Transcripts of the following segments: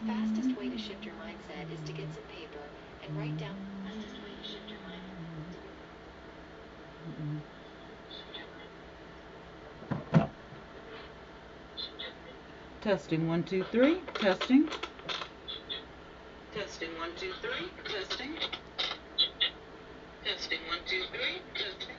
fastest way to shift your mindset is to get some paper and write down the fastest way to shift your Testing 1 2 3. Testing. Testing 1 2 3. Testing. Testing 1 2 3. Testing.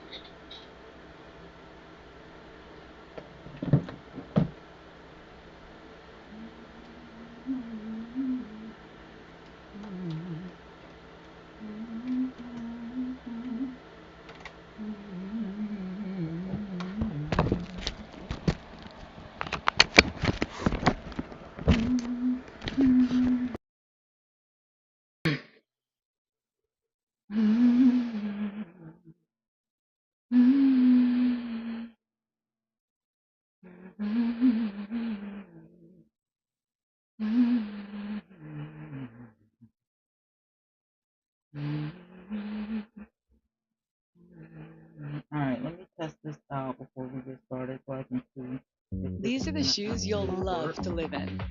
Alright, let me test this out before we get started so I can see. These are the shoes you'll love to live in.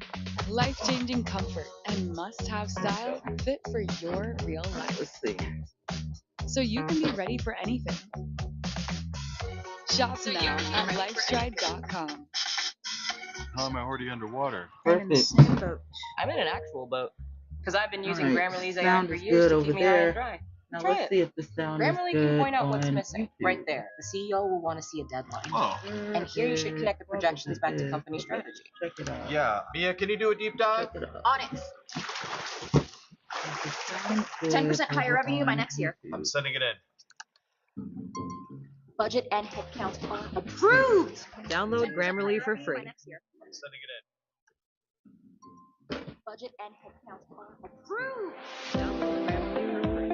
Life-changing comfort and must-have style fit for your real life. Let's see. So you can be ready for anything. Shop now at lifestride.com. How am I already underwater? Perfect. I'm in an actual boat. Because I've been using Alright, Grammarly's AI sound for is years good to over keep me high and there. dry. Now Try let's it. see if the sound is Grammarly good can point out what's on missing YouTube. right there. The CEO will want to see a deadline. Oh, And here you should connect the projections back to company strategy. Check it out. yeah. Mia, can you do a deep dive? Check it out. On it. If it sounds good 10% higher over revenue by on next year. I'm YouTube. sending it in. Budget and headcount are approved. Download Grammarly for free. I'm sending it in. Budget and headcount are approved. Download Grammarly for free.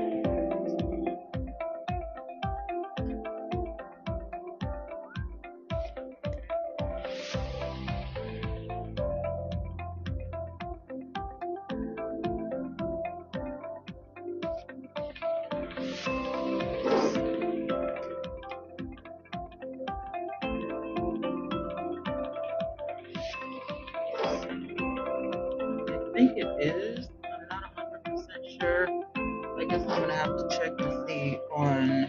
I think it is. I'm not 100% sure. I guess I'm gonna have to check to see on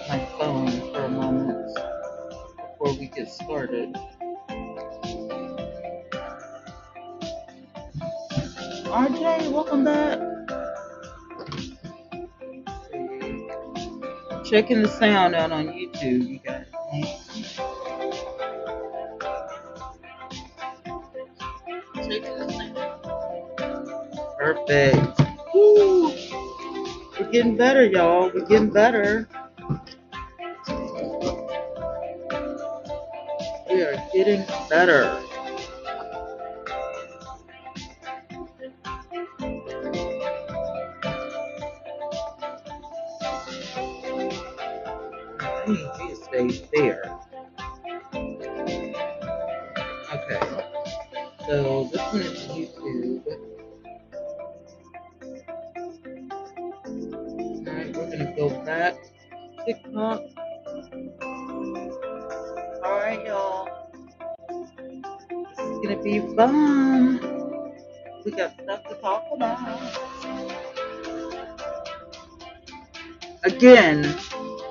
my phone for a moment before we get started. RJ, welcome back. Let's see. Checking the sound out on YouTube, you guys. Checking the sound. Perfect. Woo. We're getting better, y'all. We're getting better. We are getting better. I need you to stay there. Okay. So this one is YouTube. Alright, we're gonna go back to TikTok. Alright, y'all. This is gonna be fun. We got stuff to talk about. Again,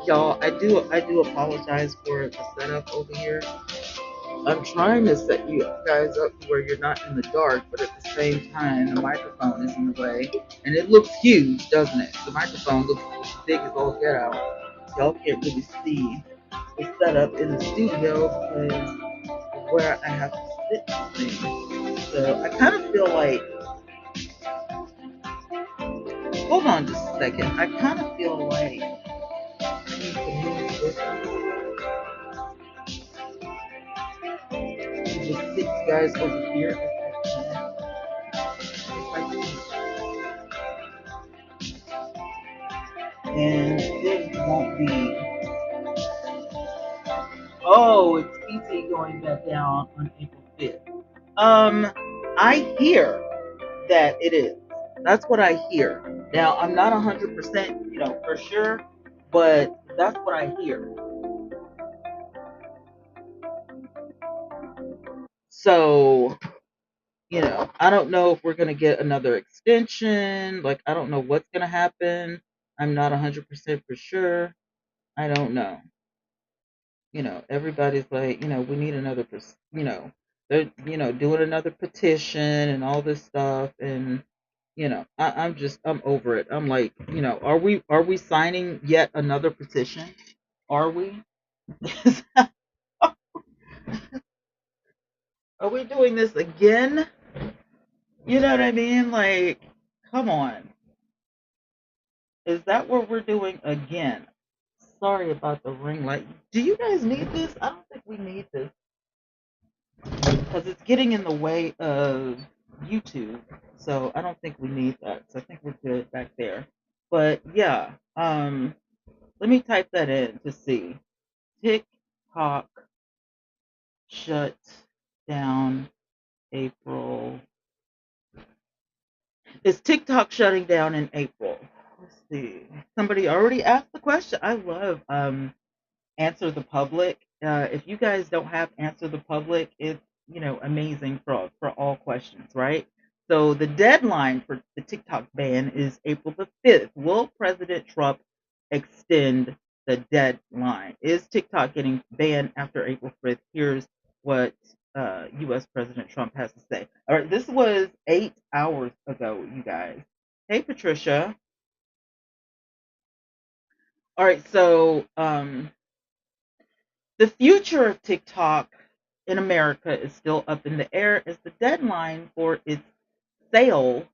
y'all, I do apologize for the setup over here. I'm trying to set you guys up where you're not in the dark, but at the same time, the microphone is in the way. And it looks huge, doesn't it? The microphone looks as big as all get out. Y'all can't really see the setup in the studio because of where I have to sit things. So I kind of feel like, hold on just a second. I kind of feel like I need to move this a little bit. Just sit you guys over here if I can. And then you won't be. Oh, it's PT going back down on April 5th. I hear that it is. That's what I hear. Now, I'm not 100%, for sure, but that's what I hear. So, I don't know if we're going to get another extension. Like, I don't know what's going to happen. I'm not 100% for sure. I don't know. Everybody's like, we need another, they're, doing another petition and all this stuff. And, I'm over it. I'm like, are we signing yet another petition? Are we? Are we doing this again? You know what I mean? Like, come on. Is that what we're doing again? Sorry about the ring light. Do you guys need this? I don't think we need this because it's getting in the way of YouTube. So I don't think we need that. So I think we're good back there. But yeah, let me type that in to see. TikTok shut down April. Is TikTok shutting down in April? Let's see. Somebody already asked the question. I love Answer the Public. If you guys don't have Answer the Public, it's amazing for all questions, right? So the deadline for the TikTok ban is April the 5th. Will President Trump extend the deadline? Is TikTok getting banned after April 5th? Here's what U.S. President Trump has to say. All right, this was 8 hours ago, you guys. Hey, Patricia. All right, so the future of TikTok in America is still up in the air as the deadline sale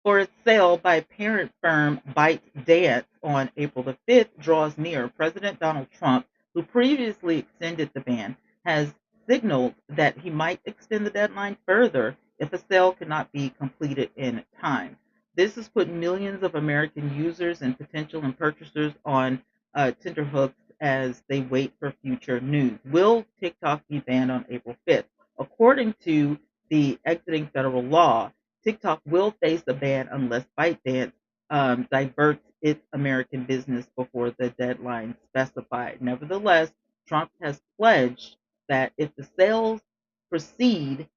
for its sale by parent firm ByteDance on April the 5th draws near. President Donald Trump, who previously extended the ban, has signaled that he might extend the deadline further if a sale cannot be completed in time. This has put millions of American users and potential purchasers on tenterhooks as they wait for future news. Will TikTok be banned on April 5th? According to the exiting federal law, TikTok will face a ban unless ByteDance diverts its American business before the deadline specified. Nevertheless, Trump has pledged that if the sales proceed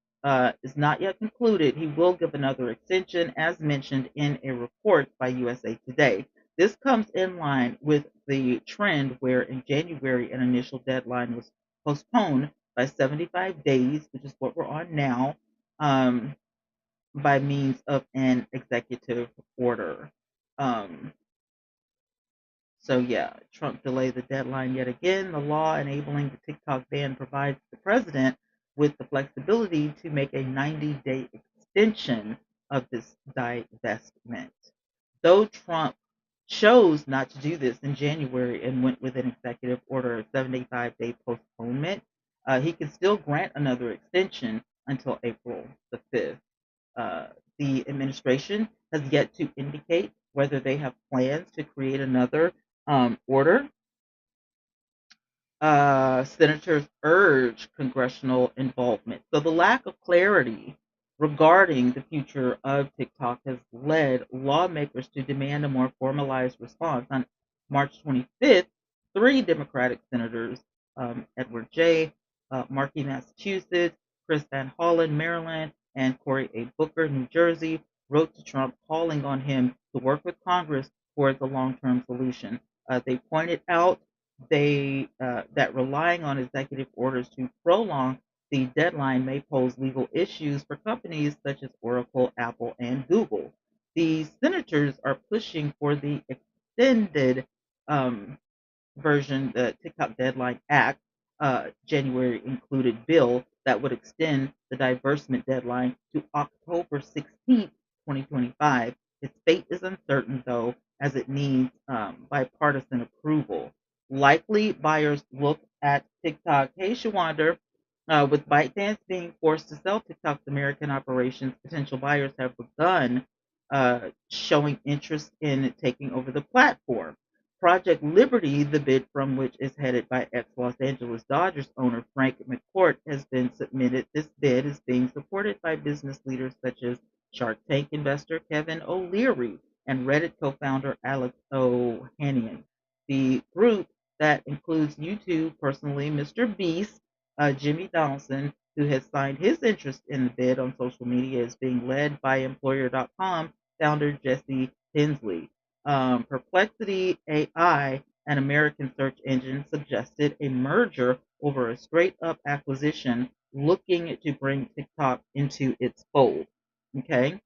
is not yet concluded, he will give another extension, as mentioned in a report by USA Today. This comes in line with the trend where in January an initial deadline was postponed by 75 days, which is what we're on now, by means of an executive order. Um, so yeah, Trump delayed the deadline yet again. The law enabling the TikTok ban provides the president with the flexibility to make a 90-day extension of this divestment. Though Trump chose not to do this in January and went with an executive order of 75-day postponement, he can still grant another extension until April the 5th. Uh, the administration has yet to indicate whether they have plans to create another order. Senators urge congressional involvement. So the lack of clarity regarding the future of TikTok has led lawmakers to demand a more formalized response. On March 25th, three Democratic senators, Edward J. Markey, Massachusetts, Chris Van Hollen, Maryland, and Cory A. Booker, New Jersey, wrote to Trump calling on him to work with Congress towards a long-term solution. They pointed out that relying on executive orders to prolong the deadline may pose legal issues for companies such as Oracle, Apple, and Google. The senators are pushing for the extended version, the TikTok Deadline Act, January included bill that would extend the divestment deadline to October 16th, 2025. Its fate is uncertain, though, as it needs bipartisan approval. Likely buyers look at TikTok. Hey, Shawanda, with ByteDance being forced to sell TikTok's American operations, potential buyers have begun showing interest in taking over the platform. Project Liberty, the bid from which is headed by ex-Los Angeles Dodgers owner Frank McCourt, has been submitted. This bid is being supported by business leaders such as Shark Tank investor Kevin O'Leary and Reddit co-founder Alex Ohanian. The group that includes YouTube, personally, Mr. Beast, Jimmy Donaldson, who has signed his interest in the bid on social media, is being led by Employer.com founder Jesse Tinsley. Perplexity AI, an American search engine, suggested a merger over a straight up acquisition looking to bring TikTok into its fold. Okay.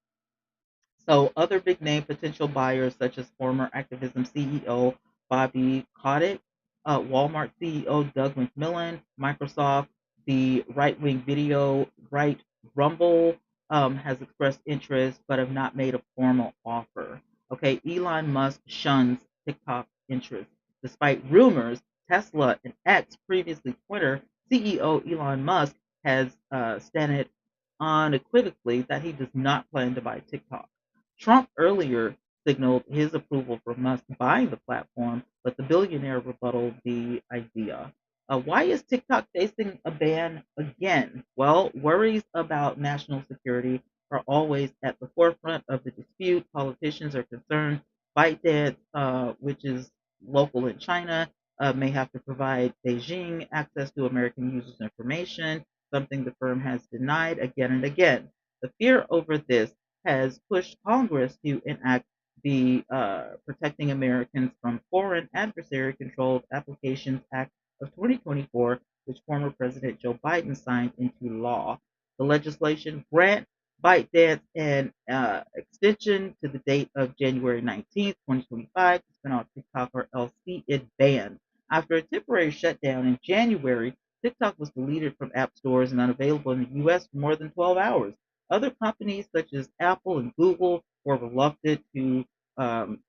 So other big name potential buyers such as former Activism CEO Bobby Kotick, Walmart CEO Doug McMillon, Microsoft, the right-wing video right Rumble has expressed interest but have not made a formal offer. Okay, Elon Musk shuns TikTok interest. Despite rumors, Tesla and X, previously Twitter, CEO Elon Musk has stated unequivocally that he does not plan to buy TikTok. Trump earlier signaled his approval for Musk buying the platform, but the billionaire rebutted the idea. Why is TikTok facing a ban again? Well, worries about national security are always at the forefront of the dispute. Politicians are concerned ByteDance, which is local in China, may have to provide Beijing access to American users' information, something the firm has denied again and again. The fear over this has pushed Congress to enact the Protecting Americans from Foreign Adversary Controlled Applications Act of 2024, which former President Joe Biden signed into law. The legislation grants ByteDance an extension to the date of January 19th, 2025 to spin off TikTok or else see it banned. After a temporary shutdown in January, TikTok was deleted from app stores and unavailable in the US for more than 12 hours. Other companies such as Apple and Google were reluctant to um,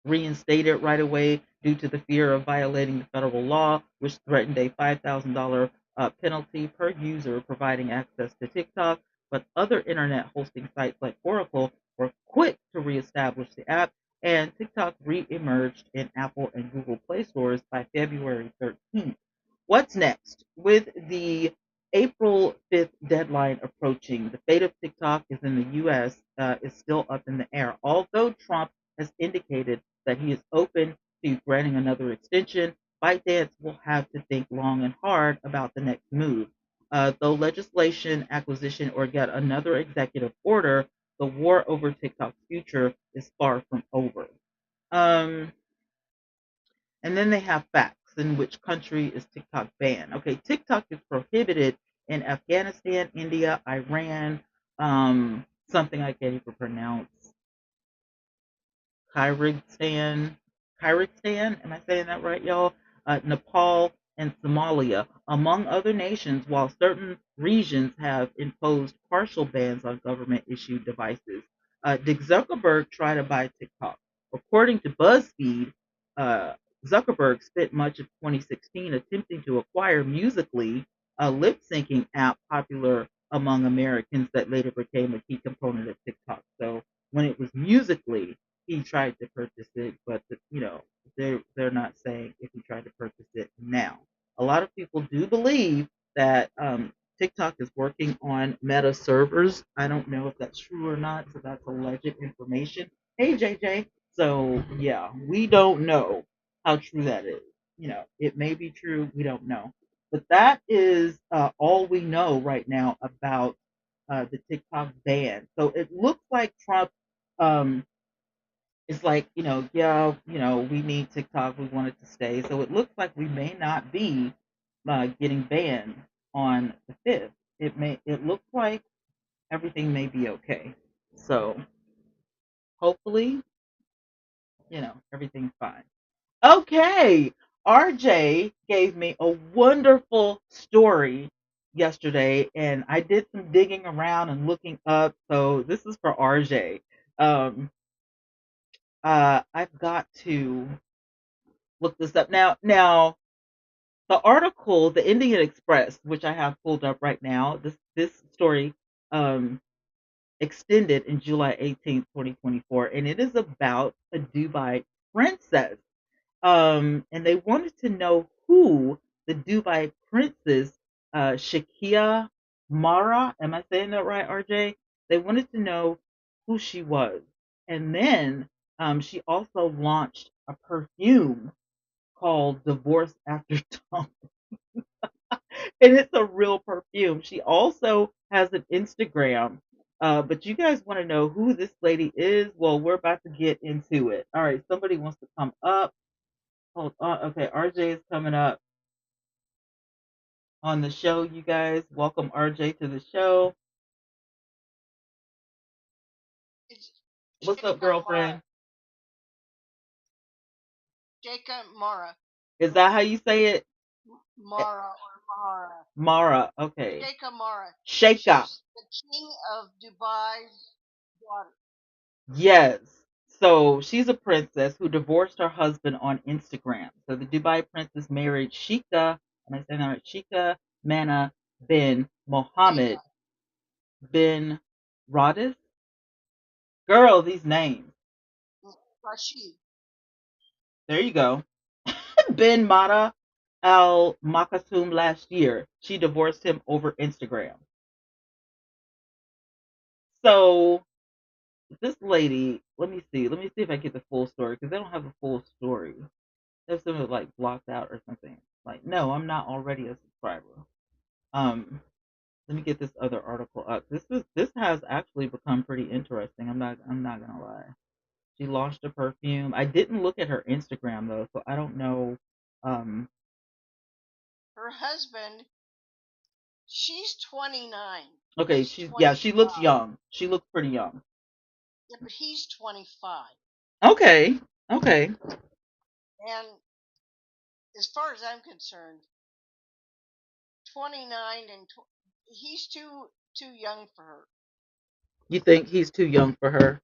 reinstated right away due to the fear of violating the federal law, which threatened a $5,000 penalty per user providing access to TikTok. But other internet hosting sites like Oracle were quick to reestablish the app, and TikTok re-emerged in Apple and Google Play stores by February 13th. What's next? With the April 5th deadline approaching, the fate of TikTok is in the U.S. Is still up in the air. Although Trump has indicated that he is open to granting another extension, ByteDance will have to think long and hard about the next move. Though legislation, acquisition, or yet another executive order, the war over TikTok's future is far from over. Um, and then they have facts. In which country is TikTok banned? Okay, TikTok is prohibited in Afghanistan, India, Iran, something I can't even pronounce, Kyrgyzstan, Kyrgyzstan, am I saying that right, y'all? Nepal and Somalia, among other nations, while certain regions have imposed partial bans on government-issued devices. Did Zuckerberg try to buy TikTok? According to BuzzFeed, uh, Zuckerberg spent much of 2016 attempting to acquire Musical.ly, a lip-syncing app popular among Americans that later became a key component of TikTok. So when it was Musical.ly, he tried to purchase it, but they're not saying if he tried to purchase it now. A lot of people do believe that TikTok is working on Meta servers. I don't know if that's true or not, so that's alleged information. Hey JJ, so yeah, we don't know how true that is. It may be true, we don't know. But that is all we know right now about the TikTok ban. So it looks like Trump um, it's like, yeah, we need TikTok. We want it to stay. So it looks like we may not be getting banned on the 5th. It looks like everything may be okay. So hopefully, everything's fine. Okay. RJ gave me a wonderful story yesterday, and I did some digging around and looking up. So this is for RJ. Um, I've got to look this up now. The article, the Indian Express, which I have pulled up right now, this story um, extended in July 18th, 2024, and it is about a Dubai princess. And they wanted to know who the Dubai princess, Shakia Mara, am I saying that right, RJ? They wanted to know who she was. And then she also launched a perfume called Divorce After Dawn. And it's a real perfume. She also has an Instagram. But you guys want to know who this lady is? Well, we're about to get into it. All right, somebody wants to come up. Hold on. Okay, RJ is coming up on the show, you guys. Welcome RJ to the show. It's What's up, Jacob Mara. girlfriend? Jacob Mara. Is that how you say it? Mara or Mara. Mara. Okay. Sheikha Mara. Sheikha. She's the king of Dubai's daughter. Yes. So she's a princess who divorced her husband on Instagram. So the Dubai princess married Sheikha, am I saying that right? Sheikha Mana bin Mohammed Sheikha. bin Radis. Girl, these names. Rashid. There you go. Bin Mata Al Makasum last year. She divorced him over Instagram. So this lady, let me see if I get the full story because they don't have a full story. They have something like blocked out or something. Like, no, I'm not already a subscriber. Um, Let me get this other article up. This has actually become pretty interesting. I'm not gonna lie. She launched a perfume. I didn't look at her Instagram though, so I don't know. Um, Her husband, she's 29. okay, He's she's yeah, she looks 25. young. She looks pretty young. Yeah, but he's 25. Okay, okay. And as far as I'm concerned, 29 and he's too young for her. You think he's too young for her,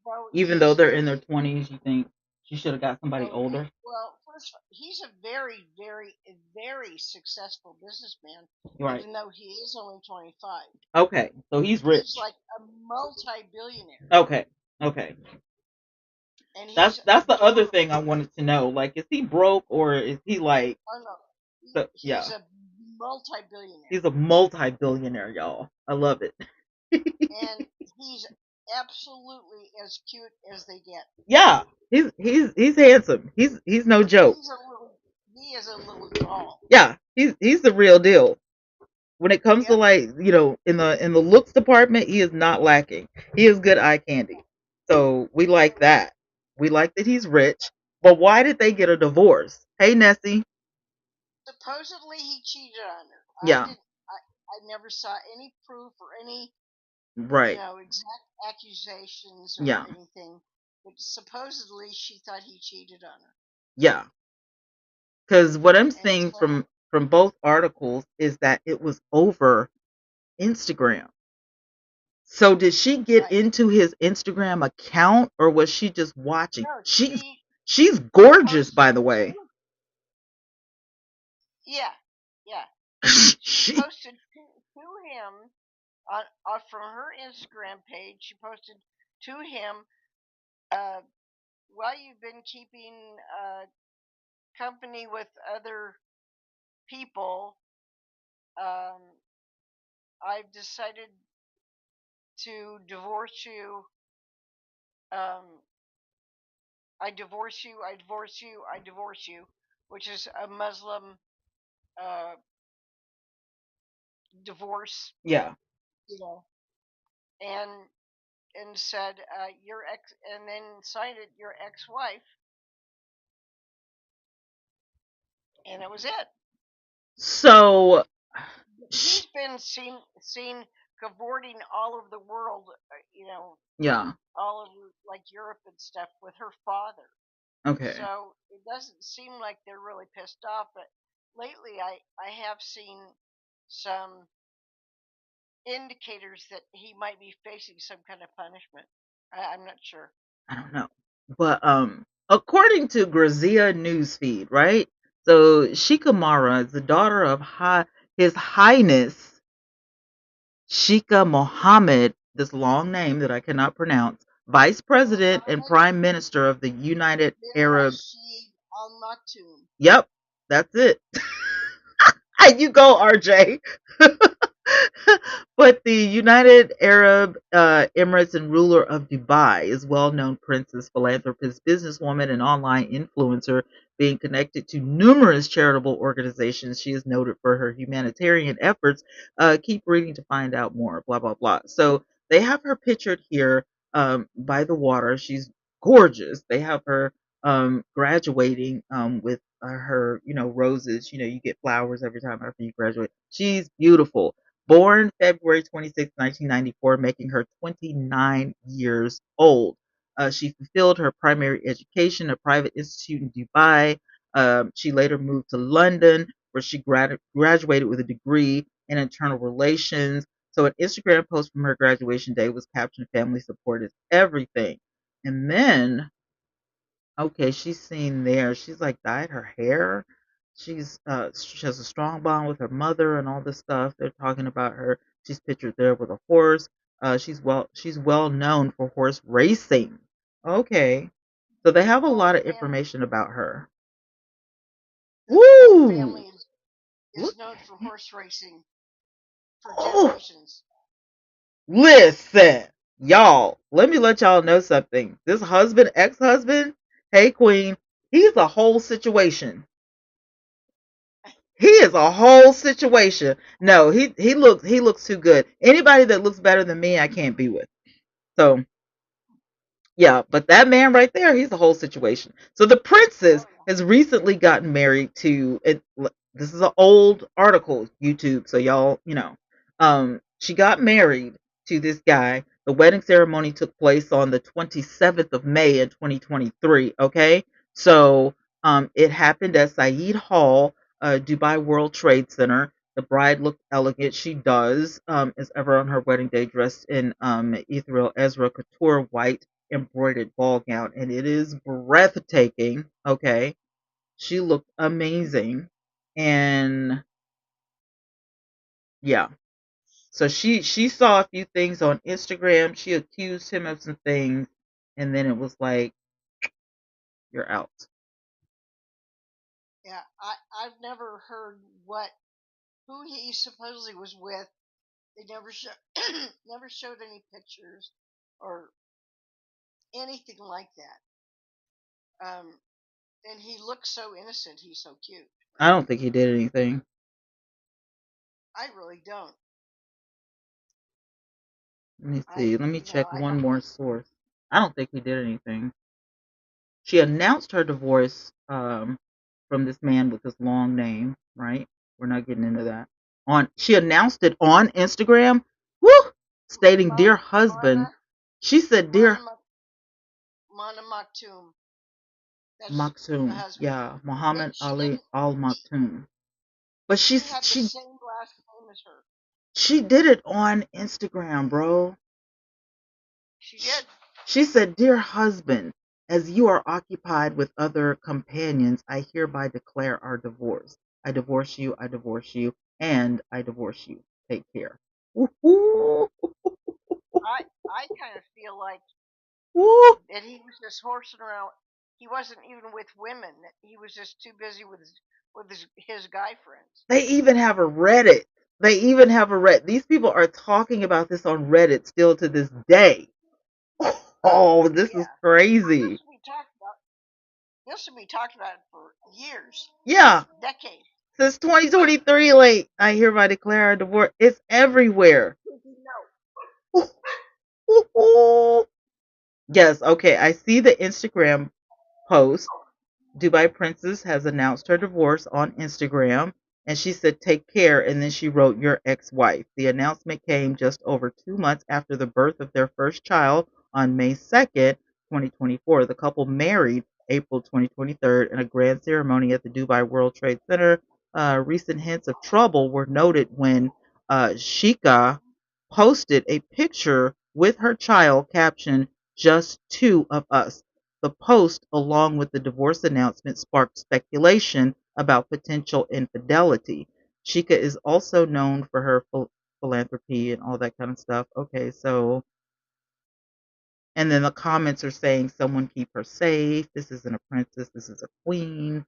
Well, even though they're in their 20s? You think she should have got somebody older? Well, first, he's a very successful businessman, Right. even though he is only 25. Okay, so he's rich. He's like a multi-billionaire. Okay, okay. And That's the other thing I wanted to know. Like, is he broke or is he like? Oh no, Yeah, he's a multi-billionaire. he's a multi-billionaire, y'all. I love it. And he's absolutely as cute as they get. Yeah, he's handsome. He's no joke. He is a little doll. Yeah, he's the real deal. When it comes to like, you know, in the looks department, he is not lacking. He is good eye candy. So we like that. We like that he's rich. But why did they get a divorce? Hey, Nessie. Supposedly he cheated on her. Yeah. I never saw any proof or any Right. exact accusations or Yeah. anything. But supposedly she thought he cheated on her. Yeah. Because what I'm seeing from both articles is that it was over Instagram. So did she get into his Instagram account or was she just watching? No, she's gorgeous, by the way. Yeah, yeah. She posted to him from her Instagram page. She posted to him, "Well, you've been keeping company with other people. I've decided to divorce you. Um, I divorce you. I divorce you. I divorce you," which is a Muslim divorce. Yeah. You know, and said your ex, and then cited your ex-wife, and it was it. So he's been seen cavorting all over the world, yeah, all over like Europe and stuff with her father. Okay. So it doesn't seem like they're really pissed off, but lately I have seen some indicators that he might be facing some kind of punishment. I'm not sure. I don't know. But according to Grazia newsfeed, right? So Shikamara is the daughter of His Highness Sheikha Mohammed, this long name that I cannot pronounce, Vice President and Prime Minister of the United Arab. Al Maktoum. Yep, that's it. You go, RJ. But the United Arab Emirates and ruler of Dubai is well-known princess, philanthropist, businesswoman, and online influencer Being connected to numerous charitable organizations, she is noted for her humanitarian efforts. Keep reading to find out more. Blah blah blah. So they have her pictured here by the water. She's gorgeous. They have her graduating with her, roses. You get flowers every time after you graduate. She's beautiful. Born February 26, 1994, making her 29 years old. She fulfilled her primary education at a private institute in Dubai. She later moved to London, where she graduated with a degree in internal relations. So, an Instagram post from her graduation day was captioned "Family support is everything." And then, okay, she's seen there. She's like dyed her hair. She has a strong bond with her mother and all this stuff. They're talking about her. She's pictured there with a horse. She's well known for horse racing. Okay. So they have a Whole lot of family, information about her. the whole Woo! family is Look. known for horse racing for Oh, generations. listen. Y'all, let me let y'all know something. This husband, ex-husband, hey queen, he's a whole situation. He is a whole situation. No, he looks too good. Anybody that looks better than me, I can't be with. So yeah, but that man right there, he's the whole situation. So the Oh princess yeah. has recently gotten married to it. This is an old article, YouTube. So y'all, she got married to this guy. The wedding ceremony took place on the 27th of May in 2023. Okay, so it happened at Saeed Hall, Dubai World Trade Center. The bride looked elegant. She does, as ever on her wedding day, dressed in ethereal Ezra couture white embroidered ball gown, and it is breathtaking. Okay, she looked amazing, and yeah. So she saw a few things on Instagram. She accused him of some things, and then it was like, you're out. Yeah, I've never heard who he supposedly was with. They never never showed any pictures or anything like that. And he looks so innocent. He's so cute. I don't think he did anything. I really don't. Let me I see. Let me you know check I one don't. more source. I don't think he did anything. She announced her divorce from this man with this long name, right? We're not getting into that. On She announced it on Instagram, woo, stating Mon, dear husband. Mana She said Mana dear Mana Maktoum. That's the Maktoum. husband. Yeah, And Muhammad she Ali didn't. Al Maktoum. But He had the same last name as her. she did it on Instagram, bro. She did. She said, "Dear husband, as you are occupied with other companions, I hereby declare our divorce. I divorce you, I divorce you, and I divorce you. Take care." Woo-hoo. I kind of feel like Woo. that he was just horsing around. He wasn't even with women. He was just too busy with his guy friends. They even have a Reddit. They even have a Reddit. These people are talking about this on Reddit still to this day. Oh, this is Yeah, crazy. this will be talked about for years, Yeah, decades. since 2023, like, I hereby declare a divorce. It's everywhere. Yes, okay. I see the Instagram post. Dubai Princess has announced her divorce on Instagram, and she said, "Take care." And then she wrote, "Your ex wife." The announcement came just over 2 months after the birth of their first child on May 2nd, 2024. The couple married April 2023 in a grand ceremony at the Dubai World Trade Center. Recent hints of trouble were noted when Shika posted a picture with her child captioned, "Just two of us." The post, along with the divorce announcement, sparked speculation about potential infidelity. Shika is also known for her philanthropy and all that kind of stuff. Okay, so, and then the comments are saying, "Someone keep her safe. This isn't a princess, this is a queen.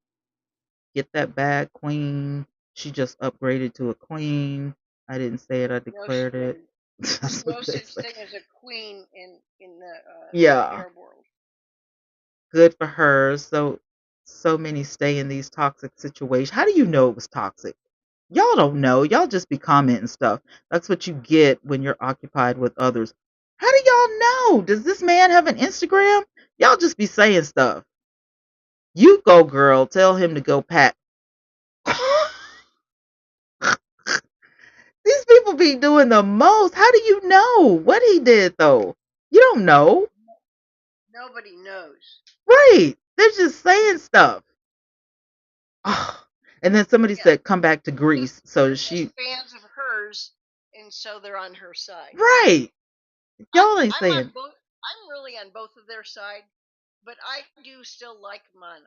Get that bag, queen. She just upgraded to a queen. I didn't say it, I No, she declared it." didn't. That's There's what no they such say. thing as a queen in the Yeah, Arab world. good for her. So so many stay in these toxic situations. How do you know it was toxic? Y'all don't know. Y'all just be commenting stuff. That's what you get when you're occupied with others. How do y'all know? Does this man have an Instagram? Y'all just be saying stuff. You go, girl. Tell him to go pack. These people be doing the most. How do you know what he did though? You don't know. Nobody knows. Right. They're just saying stuff. And then somebody Yeah, said, come back to Greece. So they're she, just fans of hers, and so they're on her side. right. I'm Y'all ain't I'm saying. on both. I'm really on both of their side, but I do still like Mana.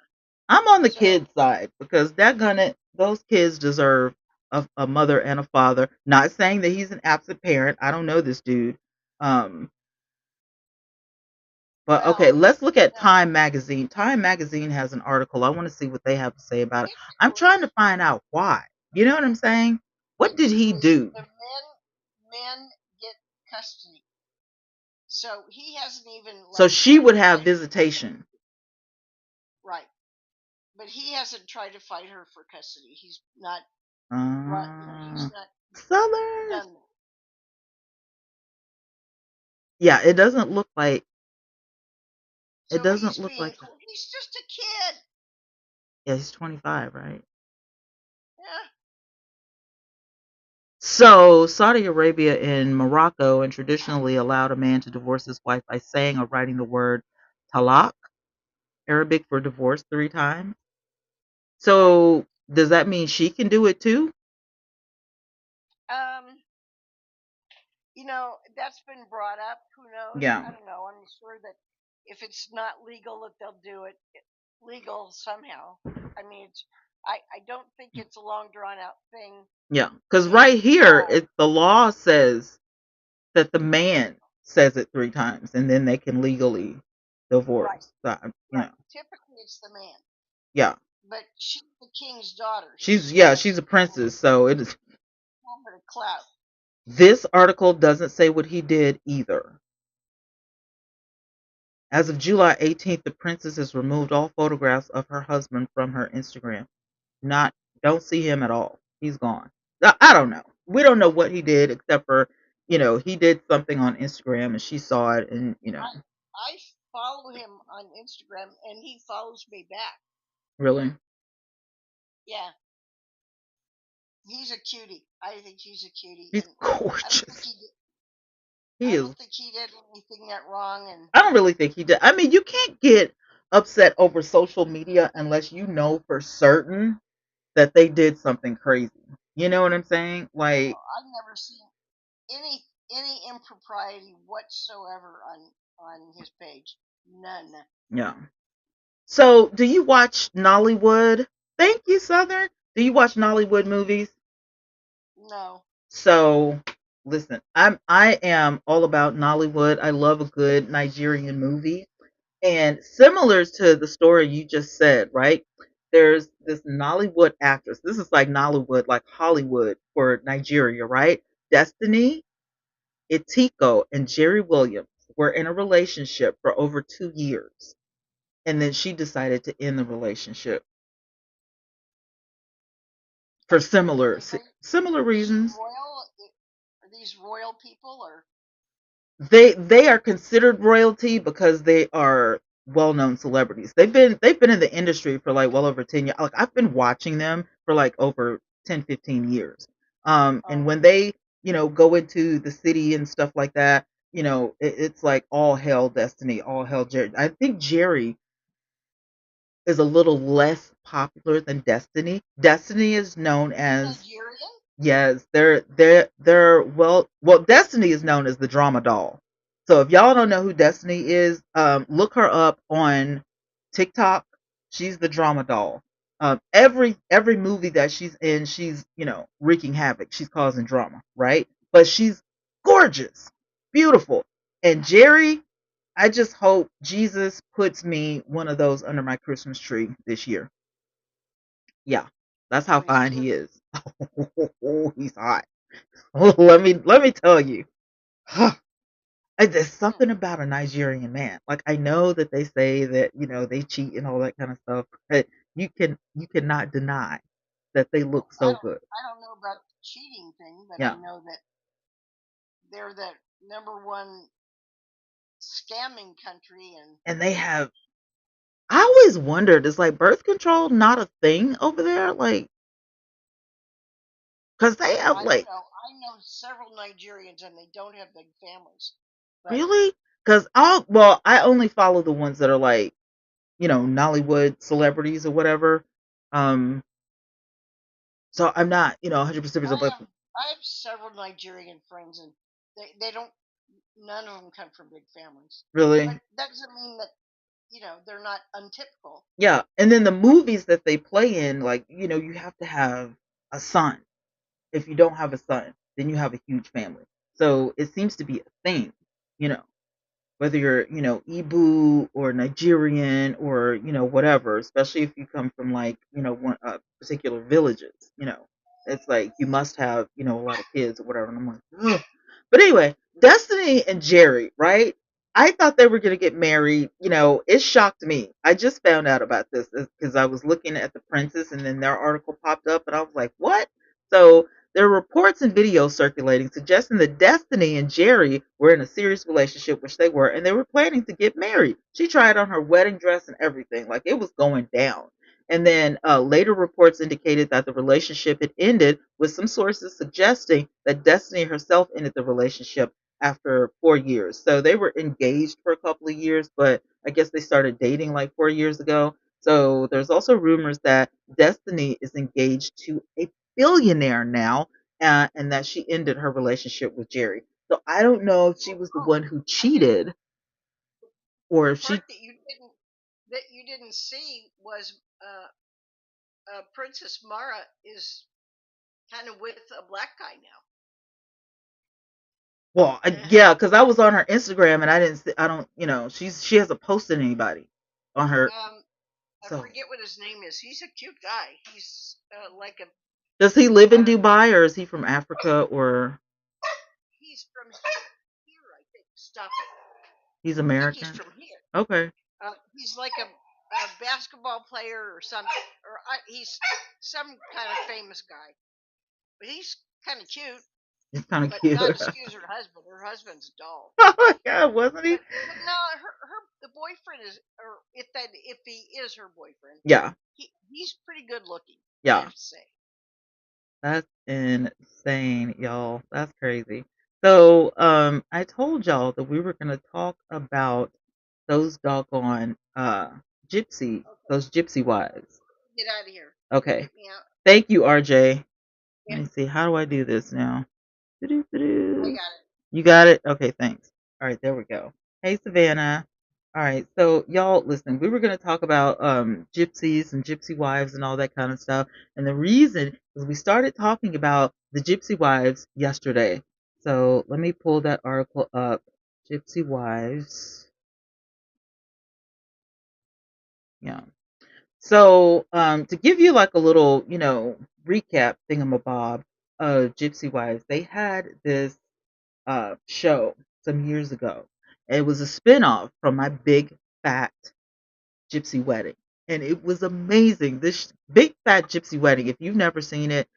I'm on the So kids' side because that gonna those kids deserve a mother and a father. Not saying that he's an absent parent. I don't know this dude. Um, but okay, well, let's look at no, Time Magazine. Time Magazine has an article. I want to see what they have to say about it. I'm typically, trying to find out why. You know what I'm saying? What did he typically do? the men get custody. So he hasn't even So like she tried would to have fight visitation. right, but he hasn't tried to fight her for custody. He's not run. He's Uh, not Southern. done that. Yeah, it doesn't look like it So doesn't he's look being. like that. He's just a kid. Yeah, he's 25, right? Yeah. So, Saudi Arabia and Morocco and traditionally allowed a man to divorce his wife by saying or writing the word talaq, Arabic for divorce, 3 times. Right. So, does that mean she can do it too? Um. That's been brought up. Who knows? Yeah, I don't know. I'm sure that if it's not legal, that they'll do it legal somehow. I mean, I don't think it's a long drawn out thing. yeah. Because And right here, the law says that the man says it 3 times and then they can legally right, divorce. So, right. Typically, it's the man, yeah. but she's the king's daughter. She's She's yeah, got she's a princess, so it is. a little bit of clout. This article doesn't say what he did either. As of July 18th, the princess has removed all photographs of her husband from her Instagram. Not don't see him at all. He's gone. I don't know. We don't know what he did except for, he did something on Instagram and she saw it and, I follow him on Instagram, and he follows me back. really. Yeah, he's a cutie. I think he's a cutie, He's and I don't think gorgeous. he did. He I is. don't think he did anything that wrong, and I don't really think he did. I mean, you can't get upset over social media unless you know for certain that they did something crazy. You know what I'm saying? Like, I've never seen any impropriety whatsoever on his page. None. yeah. So, do you watch Nollywood? Thank you, Southern. Do you watch Nollywood movies? No. So, listen, I am all about Nollywood. I love a good Nigerian movie. And similar to the story you just said, right? There's this Nollywood actress. This is like Nollywood, like Hollywood for Nigeria, right? Destiny Itiko and Jerry Williams were in a relationship for over 2 years. And then she decided to end the relationship for similar Is she reasons. royal? Are these royal people or? They are considered royalty because they are well-known celebrities. They've been in the industry for like well over 10 years. Like I've been watching them for like over 10, 15 years. And Oh, when they, go into the city and stuff like that, it's like all hell Destiny, all hell Jerry. I think Jerry is a little less popular than Destiny. Destiny is known he's as. Nigerian. Yes, they're well Destiny is known as the drama doll. So if y'all don't know who Destiny is, look her up on TikTok. She's the drama doll. Every movie that she's in, she's, wreaking havoc. She's causing drama, right? But she's gorgeous, beautiful. And Jerry, I just hope Jesus puts me one of those under my Christmas tree this year. Yeah, that's how Oh, he's fine cute. he is. Oh, he's hot. Let me tell you. There's Hmm. something about a Nigerian man. Like I know that they say that they cheat and all that kind of stuff, but you cannot deny that they Well, look so good. I don't know about the cheating thing, but I Yeah, know that they're the number one scamming country, and and they have. I always wondered, is like birth control not a thing over there? Like, cause they have I don't like know. I know several Nigerians, and they don't have big families. But really, cause I only follow the ones that are like Nollywood celebrities or whatever. Um, so I'm not 100% I like have I have several Nigerian friends, and they don't. None of them come from big families. But really. that doesn't mean that they're not untypical. Yeah, and then the movies that they play in, like, you have to have a son. If you don't have a son, then you have a huge family. So it seems to be a thing, you know whether you're, Igbo or Nigerian or, whatever, especially if you come from like, one particular villages, it's like you must have, a lot of kids or whatever. And I'm like, ugh. But anyway, Destiny and Jerry, right? I thought they were going to get married. It shocked me. I just found out about this because I was looking at the princess and then their article popped up and I was like, what? So there are reports and videos circulating suggesting that Destiny and Jerry were in a serious relationship, which they were, and they were planning to get married. She tried on her wedding dress and everything. Like it was going down. And then later reports indicated that the relationship had ended, with some sources suggesting that Destiny herself ended the relationship after 4 years. So they were engaged for a couple of years, but I guess they started dating like 4 years ago. So there's also rumors that Destiny is engaged to a billionaire now, and that she ended her relationship with Jerry. So I don't know if she was the Oh, one who I think cheated or the if part she. that you didn't see was Princess Mara is kind of with a black guy Well, now. yeah, because I was on her Instagram and I didn't. I don't. She hasn't posted anybody on her. I So forget what his name is. He's a cute guy. He's like a does he live in uh, Dubai or is he from Africa or he's from here, I think. Stop it. he's I think he's American? from here. Okay, He's like a basketball player or something, or he's some kind of famous guy. But he's kind of cute. he's kind of But cute. God excuse her husband. Her husband's a doll. Oh my God, wasn't he? But no, her the boyfriend is, or if he is her boyfriend, Yeah, he's pretty good looking. I yeah. have to say. That's insane, y'all. That's crazy. So, I told y'all that we were gonna talk about those doggone Okay, those gypsy wives. get out of here. Okay. Get me out. Thank you, RJ. Let Yeah, me see. How do I do this now? I Doo-doo-doo-doo. got it. You got it? Okay, thanks. All right, there we go. Hey, Savannah. All right, so y'all, listen, we were going to talk about gypsies and gypsy wives and all that kind of stuff. And the reason is we started talking about the gypsy wives yesterday. So let me pull that article up. Gypsy wives. Yeah. So to give you like a little, recap thingamabob of Gypsy Wives, they had this show some years ago. It was a spinoff from My Big Fat Gypsy Wedding. And it was amazing. This Big Fat Gypsy Wedding, if you've never seen it,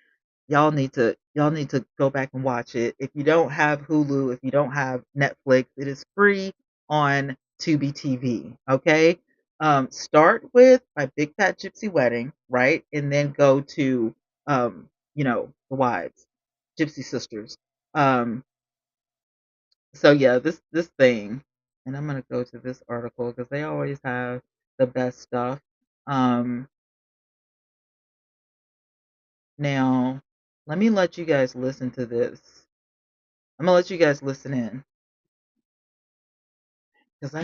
y'all need to go back and watch it. If you don't have Hulu, if you don't have Netflix, it is free on Tubi TV. Okay, start with My Big Fat Gypsy Wedding, right, and then go to the wives, Gypsy Sisters. Um, so yeah, this thing, and I'm gonna go to this article because they always have the best stuff. Um, Now, let me let you guys listen to this. I'm gonna let you guys listen in because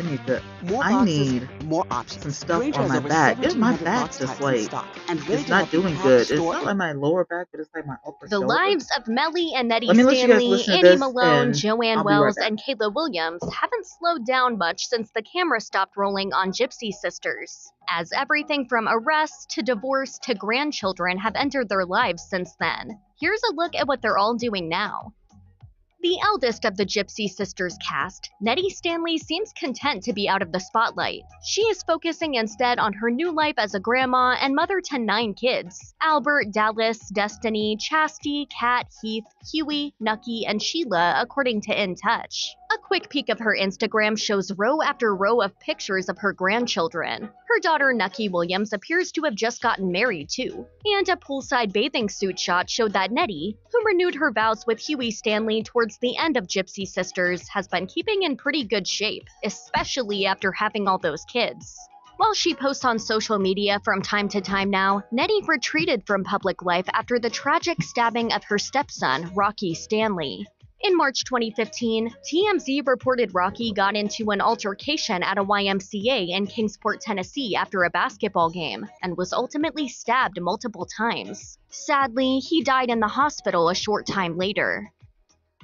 More I boxes, need more some options. stuff Granger on has my over back. Yeah, my 1,700 back's box just types in like stock and ready it's to not help you doing pack, good. It's store, not like my lower back, but it's like my upper The shoulder. lives of Melly and Eddie Let me let you guys Stanley, listen to Andy this, Malone, and Joanne I'll be right Wells, back. and Kayla Williams haven't slowed down much since the camera stopped rolling on Gypsy Sisters, as everything from arrests to divorce to grandchildren have entered their lives since then. Here's a look at what they're all doing now. The eldest of the Gypsy Sisters cast, Nettie Stanley seems content to be out of the spotlight. She is focusing instead on her new life as a grandma and mother to 9 kids: Albert, Dallas, Destiny, Chastity, Kat, Heath, Huey, Nucky, and Sheila, according to In Touch. A quick peek of her Instagram shows row after row of pictures of her grandchildren. Her daughter Nucky Williams appears to have just gotten married too, and a poolside bathing suit shot showed that Nettie, who renewed her vows with Huey Stanley towards the end of Gypsy Sisters, has been keeping in pretty good shape, especially after having all those kids. While she posts on social media from time to time now, Nettie retreated from public life after the tragic stabbing of her stepson, Rocky Stanley. In March 2015, TMZ reported Rocky got into an altercation at a YMCA in Kingsport, Tennessee after a basketball game, and was ultimately stabbed multiple times. Sadly, he died in the hospital a short time later.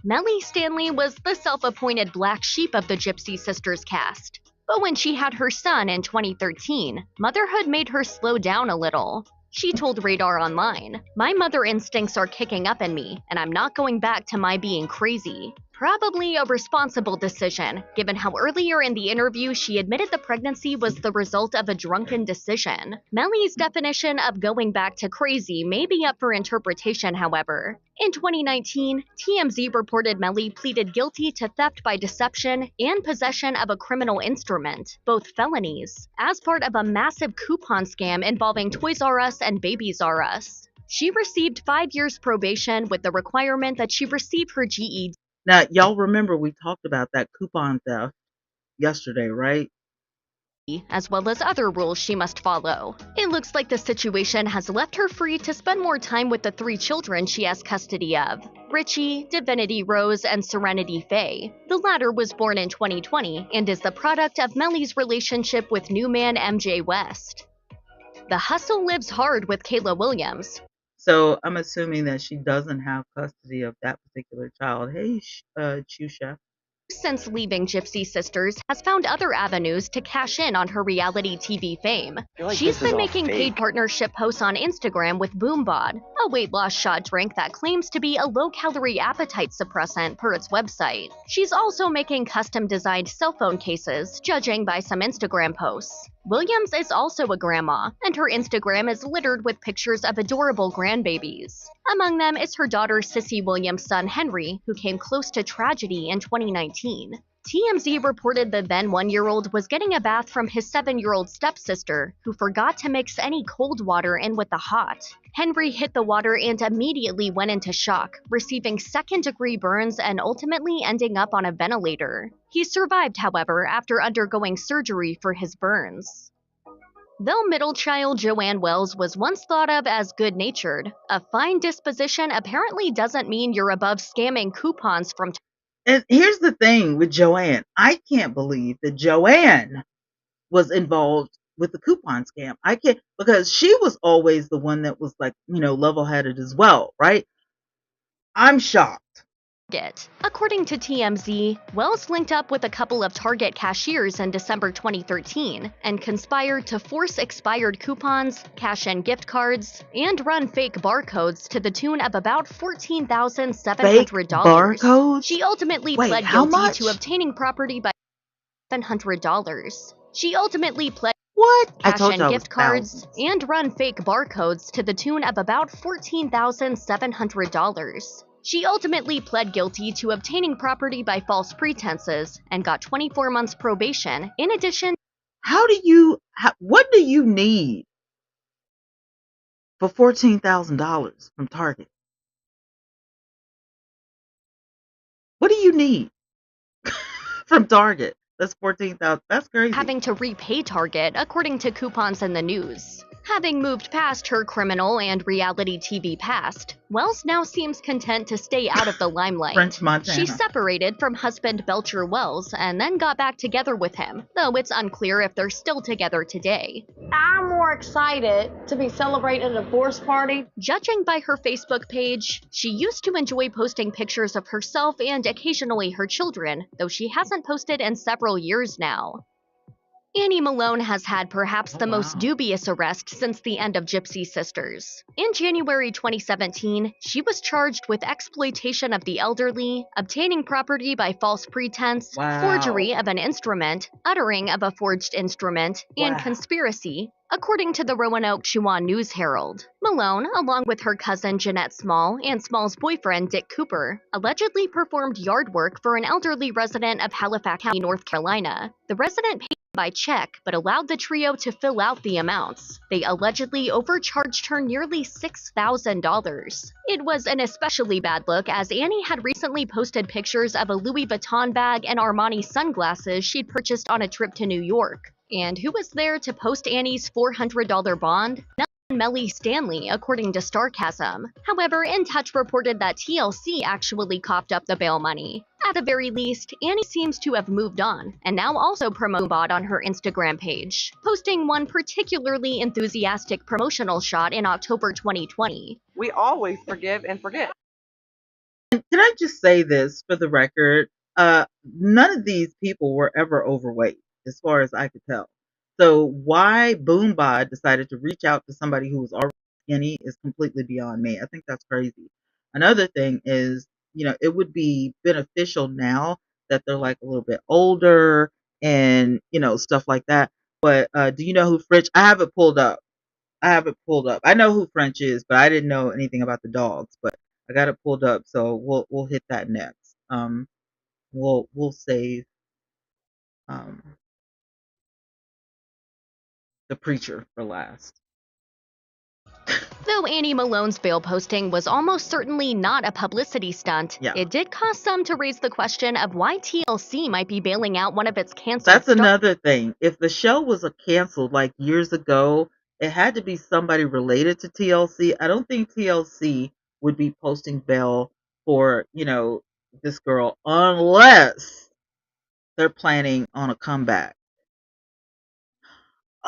Mellie Stanley was the self-appointed black sheep of the Gypsy Sisters cast. But when she had her son in 2013, motherhood made her slow down a little. She told Radar Online, "My mother instincts are kicking up in me, and I'm not going back to my being crazy." Probably a responsible decision, given how earlier in the interview she admitted the pregnancy was the result of a drunken decision. Mellie's definition of going back to crazy may be up for interpretation, however. In 2019, TMZ reported Mellie pleaded guilty to theft by deception and possession of a criminal instrument, both felonies, as part of a massive coupon scam involving Toys R Us and Babies R Us. She received 5 years probation with the requirement that she receive her GED. Now, y'all remember we talked about that coupon theft yesterday, right? As well as other rules she must follow. It looks like the situation has left her free to spend more time with the 3 children she has custody of: Richie, Divinity Rose, and Serenity Faye. The latter was born in 2020 and is the product of Mellie's relationship with new man MJ West. The hustle lives hard with Kayla Williams. So I'm assuming that she doesn't have custody of that particular child. Hey, Chew Chef. Since leaving Gypsy Sisters, has found other avenues to cash in on her reality TV fame. She's been making paid partnership posts on Instagram with BoomBod, a weight loss shot drink that claims to be a low-calorie appetite suppressant per its website. She's also making custom-designed cell phone cases, judging by some Instagram posts. Williams is also a grandma, and her Instagram is littered with pictures of adorable grandbabies. Among them is her daughter Sissy Williams' son Henry, who came close to tragedy in 2019. TMZ reported the then 1-year-old was getting a bath from his 7-year-old stepsister, who forgot to mix any cold water in with the hot. Henry hit the water and immediately went into shock, receiving second-degree burns and ultimately ending up on a ventilator. He survived, however, after undergoing surgery for his burns. Though middle child Joanne Wells was once thought of as good-natured, a fine disposition apparently doesn't mean you're above scamming coupons from. And here's the thing with Joanne. I can't believe that Joanne was involved with the coupon scam. I can't, because she was always the one that was like, level-headed as well, right? I'm shocked. According to TMZ, Wells linked up with a couple of Target cashiers in December 2013 and conspired to force expired coupons, cash in gift cards, and run fake barcodes to the tune of about $14,700. Barcodes? She ultimately pled guilty to obtaining property by $700. She ultimately pled cash and gift cards and run fake barcodes to the tune of about $14,700. She ultimately pled guilty to obtaining property by false pretenses and got 24 months probation. In addition, what do you need for $14,000 from Target? What do you need from Target? That's $14,000. That's crazy. Having to repay Target, according to Coupons in the News. Having moved past her criminal and reality TV past, Wells now seems content to stay out of the limelight. French Montana. She separated from husband Belcher Wells and then got back together with him, though it's unclear if they're still together today. I'm more excited to be celebrating a divorce party. Judging by her Facebook page, she used to enjoy posting pictures of herself and occasionally her children, though she hasn't posted in several years now. Annie Malone has had perhaps Oh, the most wow. dubious arrest since the end of Gypsy Sisters. In January 2017, she was charged with exploitation of the elderly, obtaining property by false pretense, Wow. forgery of an instrument, uttering of a forged instrument, and Wow. conspiracy, according to the Roanoke Chuan News Herald. Malone, along with her cousin Jeanette Small and Small's boyfriend Dick Cooper, allegedly performed yard work for an elderly resident of Halifax County, North Carolina. The resident paid by check, but allowed the trio to fill out the amounts. They allegedly overcharged her nearly $6,000. It was an especially bad look as Annie had recently posted pictures of a Louis Vuitton bag and Armani sunglasses she'd purchased on a trip to New York. And who was there to post Annie's $400 bond? Melly Stanley, according to Starcasm. However, In Touch reported that TLC actually coughed up the bail money. At the very least, Annie seems to have moved on, and now also promotes bot on her Instagram page, posting one particularly enthusiastic promotional shot in October 2020. We always forgive and forget. And can I just say this for the record? None of these people were ever overweight, as far as I could tell. So why Boombod decided to reach out to somebody who was already skinny is completely beyond me. I think that's crazy. Another thing is, it would be beneficial now that they're like a little bit older and, stuff like that. But do you know who French? I have it pulled up. I know who French is, but I didn't know anything about the dogs. But I got it pulled up, so we'll hit that next. We'll save um the preacher for last. Though Annie Malone's bail posting was almost certainly not a publicity stunt, Yeah. it did cause some to raise the question of why TLC might be bailing out one of its canceled That's another thing. If the show was canceled like years ago, it had to be somebody related to TLC. I don't think TLC would be posting bail for, this girl unless they're planning on a comeback.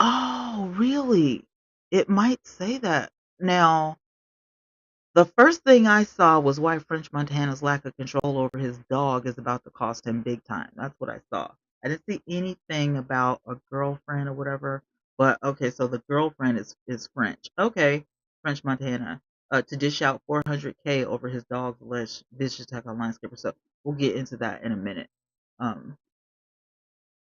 Oh, really? It might say that. Now, the first thing I saw was why French Montana's lack of control over his dog is about to cost him big time. That's what I saw. I didn't see anything about a girlfriend or whatever. But okay, so the girlfriend is French. Okay, French Montana. To dish out 400K over his dog's alleged vicious attack on landscaper. So we'll get into that in a minute.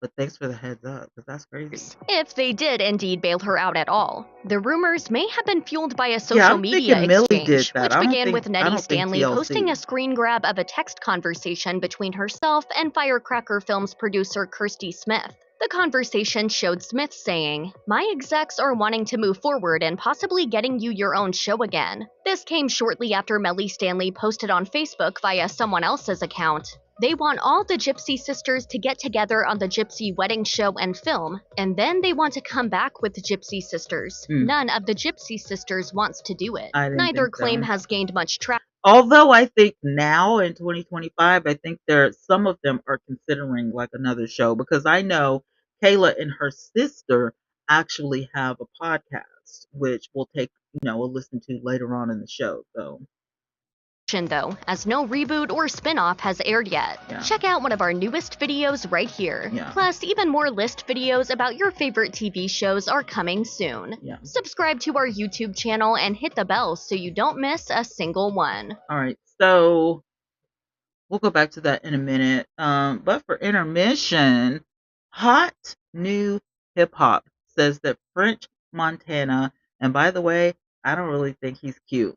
But thanks for the heads up, because that's crazy. If they did indeed bail her out at all. The rumors may have been fueled by a Yeah, social I'm media thinking Millie did exchange, that. which I don't began think with I Nettie don't think Stanley posting a TLC. screen grab of a text conversation between herself and Firecracker Films producer Kirsty Smith. The conversation showed Smith saying, "My execs are wanting to move forward and possibly getting you your own show again." This came shortly after Melly Stanley posted on Facebook via someone else's account. They want all the Gypsy sisters to get together on the Gypsy wedding show and film, and then they want to come back with the Gypsy sisters. None of the Gypsy sisters wants to do it. I didn't Neither think claim so. has gained much traction. Although I think now in 2025, I think some of them are considering like another show, because I know Kayla and her sister actually have a podcast, which we'll take, a listen to later on in the show. So Though, as no reboot or spin-off has aired yet. Yeah. Check out one of our newest videos right here. Yeah. Plus, even more list videos about your favorite TV shows are coming soon. Yeah. Subscribe to our YouTube channel and hit the bell so you don't miss a single one. All right, so we'll go back to that in a minute. But for intermission, Hot New Hip Hop says that French Montana, and by the way, I don't really think he's cute.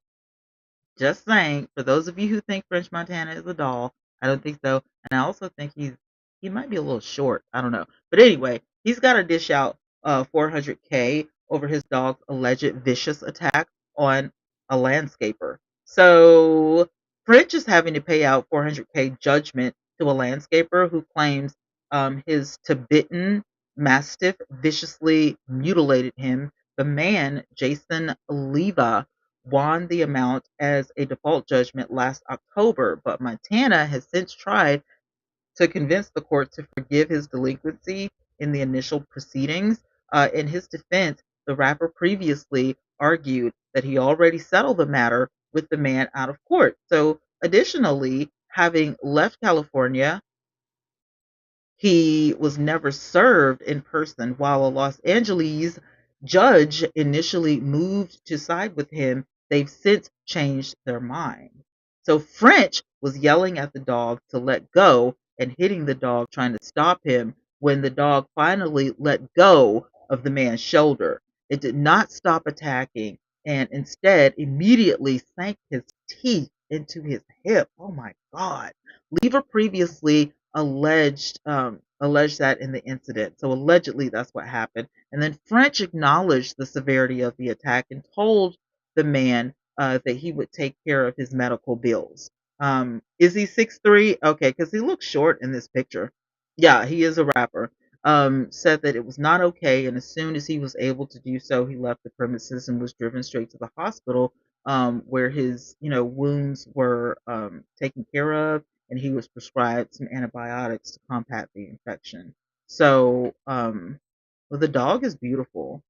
Just saying, for those of you who think French Montana is a doll, I don't think so. And I also think he might be a little short. I don't know. But anyway, he's got to dish out 400K over his dog's alleged vicious attack on a landscaper. So French is having to pay out 400K judgment to a landscaper who claims his Tibetan Mastiff viciously mutilated him. The man, Jason Leva, won the amount as a default judgment last October, but Montana has since tried to convince the court to forgive his delinquency in the initial proceedings. In his defense, the rapper previously argued that he already settled the matter with the man out of court. So, additionally, having left California He was never served in person, while a Los Angeles judge initially moved to side with him. They've since changed their mind. So French was yelling at the dog to let go and hitting the dog, trying to stop him, when the dog finally let go of the man's shoulder. It did not stop attacking and instead immediately sank his teeth into his hip. Oh my God. Lever previously alleged that in the incident. So allegedly that's what happened. And then French acknowledged the severity of the attack and told the man that he would take care of his medical bills. Is he 6'3"? Okay, because he looks short in this picture. Yeah, he is a rapper. Said that it was not okay, and as soon as he was able to do so, he left the premises and was driven straight to the hospital, where his wounds were taken care of, and he was prescribed some antibiotics to combat the infection. So, well, the dog is beautiful.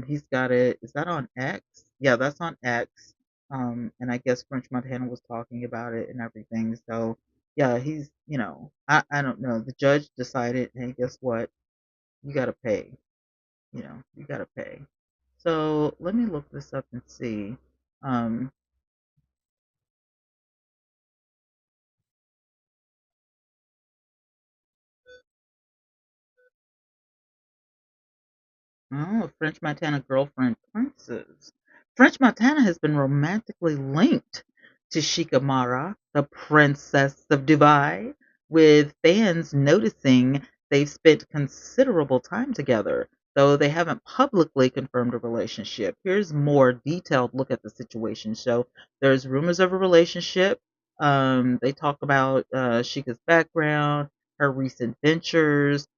He's got it. Is that on X? Yeah, that's on X. And I guess French Montana was talking about it and everything. So, yeah, he's, I don't know. The judge decided, hey, guess what? You got to pay. You got to pay. So let me look this up and see. Um, Oh, French Montana girlfriend Princess. French Montana has been romantically linked to Shikimara, the Princess of Dubai, with fans noticing they've spent considerable time together, though they haven't publicly confirmed a relationship. Here's more detailed look at the situation. So there's rumors of a relationship. They talk about Shika's background, her recent ventures,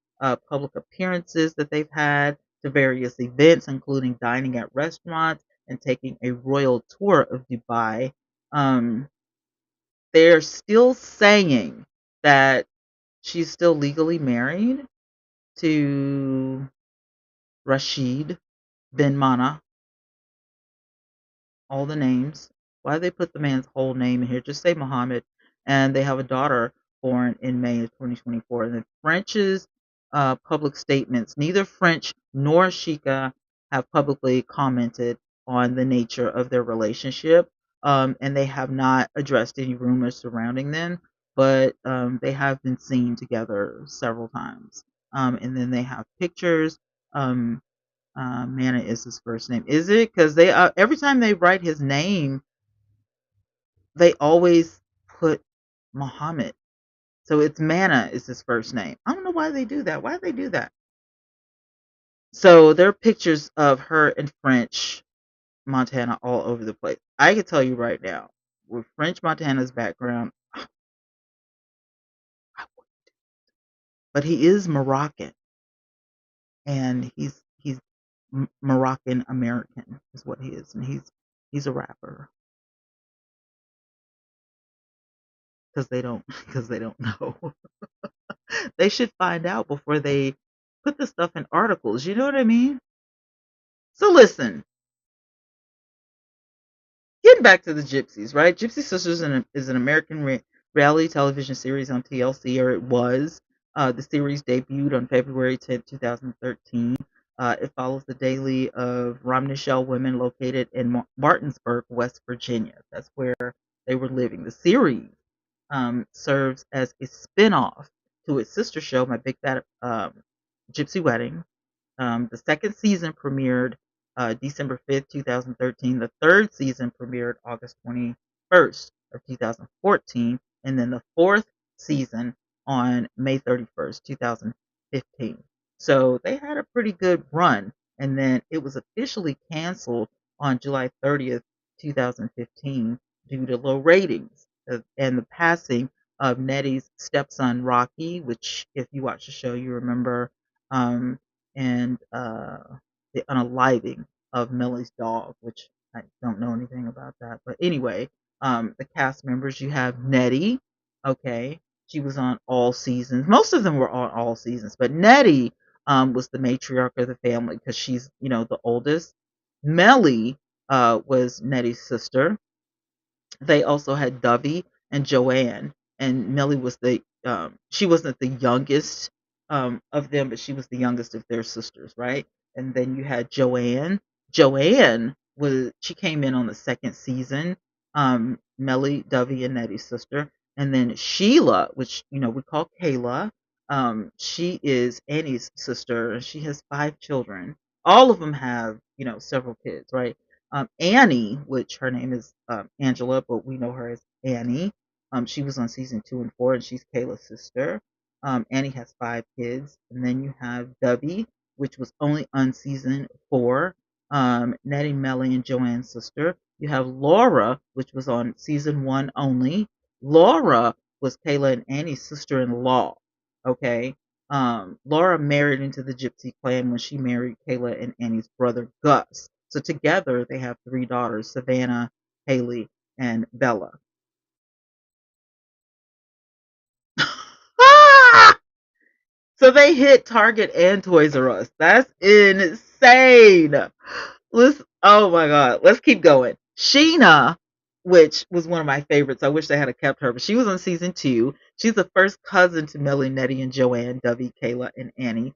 public appearances that they've had to various events, including dining at restaurants and taking a royal tour of Dubai. Um, they're still saying that she's still legally married to Rashid bin Mana, all the names. Why they put the man's whole name in here? Just say Muhammad. And they have a daughter born in May of 2024. And the French's public statements, neither French nor Shika have publicly commented on the nature of their relationship. And they have not addressed any rumors surrounding them, but they have been seen together several times. And then they have pictures. Mana is his first name. Is it? Because they every time they write his name, they always put Muhammad. So it's Mana is his first name. I don't know why they do that. Why do they do that? So there are pictures of her in French Montana all over the place. I can tell you right now, with French Montana's background, but he is Moroccan, and he's Moroccan American is what he is, and he's a rapper. Because they don't know. They should find out before they put the stuff in articles. You know what I mean? So listen, getting back to the Gypsies, right? Gypsy Sisters is an American reality television series on TLC, or it was. The series debuted on February 10th, 2013. It follows the daily of Romney women located in Martinsburg, West Virginia. That's where they were living. The series serves as a spinoff to its sister show, My Big Fat Gypsy Wedding. The second season premiered December 5th, 2013. The third season premiered August 21st of 2014. And then the fourth season on May 31st, 2015. So they had a pretty good run. And then it was officially canceled on July 30th, 2015 due to low ratings and the passing of Nettie's stepson, Rocky, which, if you watch the show, you remember, um, and the unaliving of Millie's dog, which I don't know anything about that. But anyway, the cast members, you have Nettie. Okay, she was on all seasons. Most of them were on all seasons, but Nettie was the matriarch of the family because she's the oldest. Mellie was Nettie's sister. They also had Dovey and Joanne, and Millie was she wasn't the youngest of them, but she was the youngest of their sisters, right? And then you had Joanne. Joanne was she came in on the second season. Melly, Dovey, and Nettie's sister, and then Sheila, which we call Kayla. She is Annie's sister, and she has 5 children. All of them have several kids, right? Annie, which her name is Angela, but we know her as Annie. She was on season 2 and 4, and she's Kayla's sister. Annie has 5 kids, and then you have Dubby, which was only on season 4. Nettie, Melly, and Joanne's sister. You have Laura, which was on season 1 only. Laura was Kayla and Annie's sister-in-law. Okay. Laura married into the Gypsy clan when she married Kayla and Annie's brother Gus. So together they have 3 daughters: Savannah, Haley, and Bella. Ah! So they hit Target and Toys R Us. That's insane. Oh my God. Let's keep going. Sheena, which was one of my favorites. I wish they had kept her, but she was on season 2. She's the first cousin to Melly, Nettie, and Joanne, Dovey, Kayla, and Annie.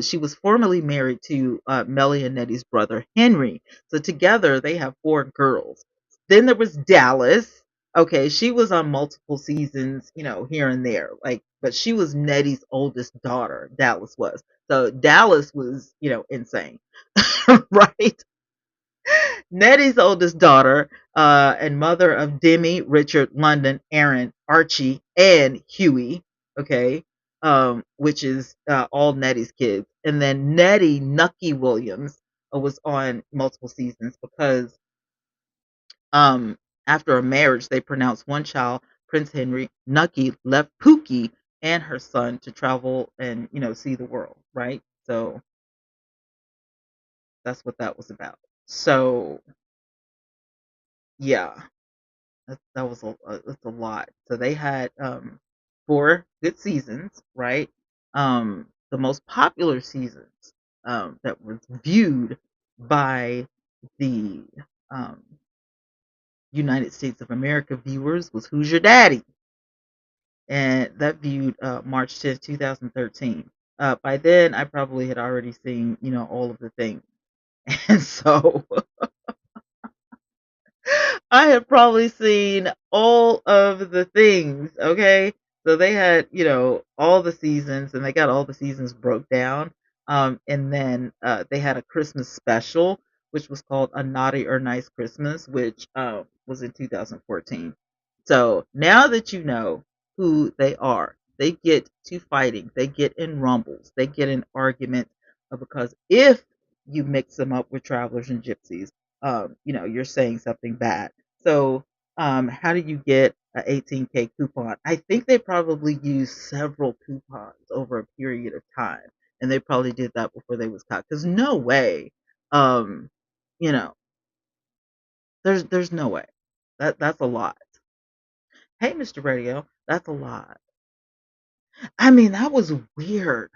She was formerly married to Melly and Nettie's brother, Henry. So together they have 4 girls. Then there was Dallas. Okay, she was on multiple seasons, here and there. But she was Nettie's oldest daughter, Dallas was. So Dallas was, insane. Right? Nettie's oldest daughter, and mother of Demi, Richard, London, Aaron, Archie, and Huey. Okay, which is all Nettie's kids. And then Nettie Nucky Williams was on multiple seasons because um, after a marriage, they pronounced one child, Prince Henry. Nucky left Pookie and her son to travel and see the world. Right, so that's what that was about. So yeah. That was that's a lot. So they had 4 good seasons, right? The most popular seasons that was viewed by the um, United States of America viewers was Who's Your Daddy? And that viewed March 10th, 2013. By then, I probably had already seen, all of the things. And so I have probably seen all of the things, okay? So they had, all the seasons, and they got all the seasons broke down. And then they had a Christmas special, which was called A Naughty or Nice Christmas, which was in 2014. So now that you know who they are, they get to fighting, they get in rumbles, they get in arguments, because if you mix them up with travelers and gypsies, you're saying something bad. So, how do you get a 18K coupon? I think they probably used several coupons over a period of time, and they probably did that before they was caught. Because no way, um, you know, there's no way. That's a lot. Hey, Mr. Radio, that's a lot. I mean, that was weird.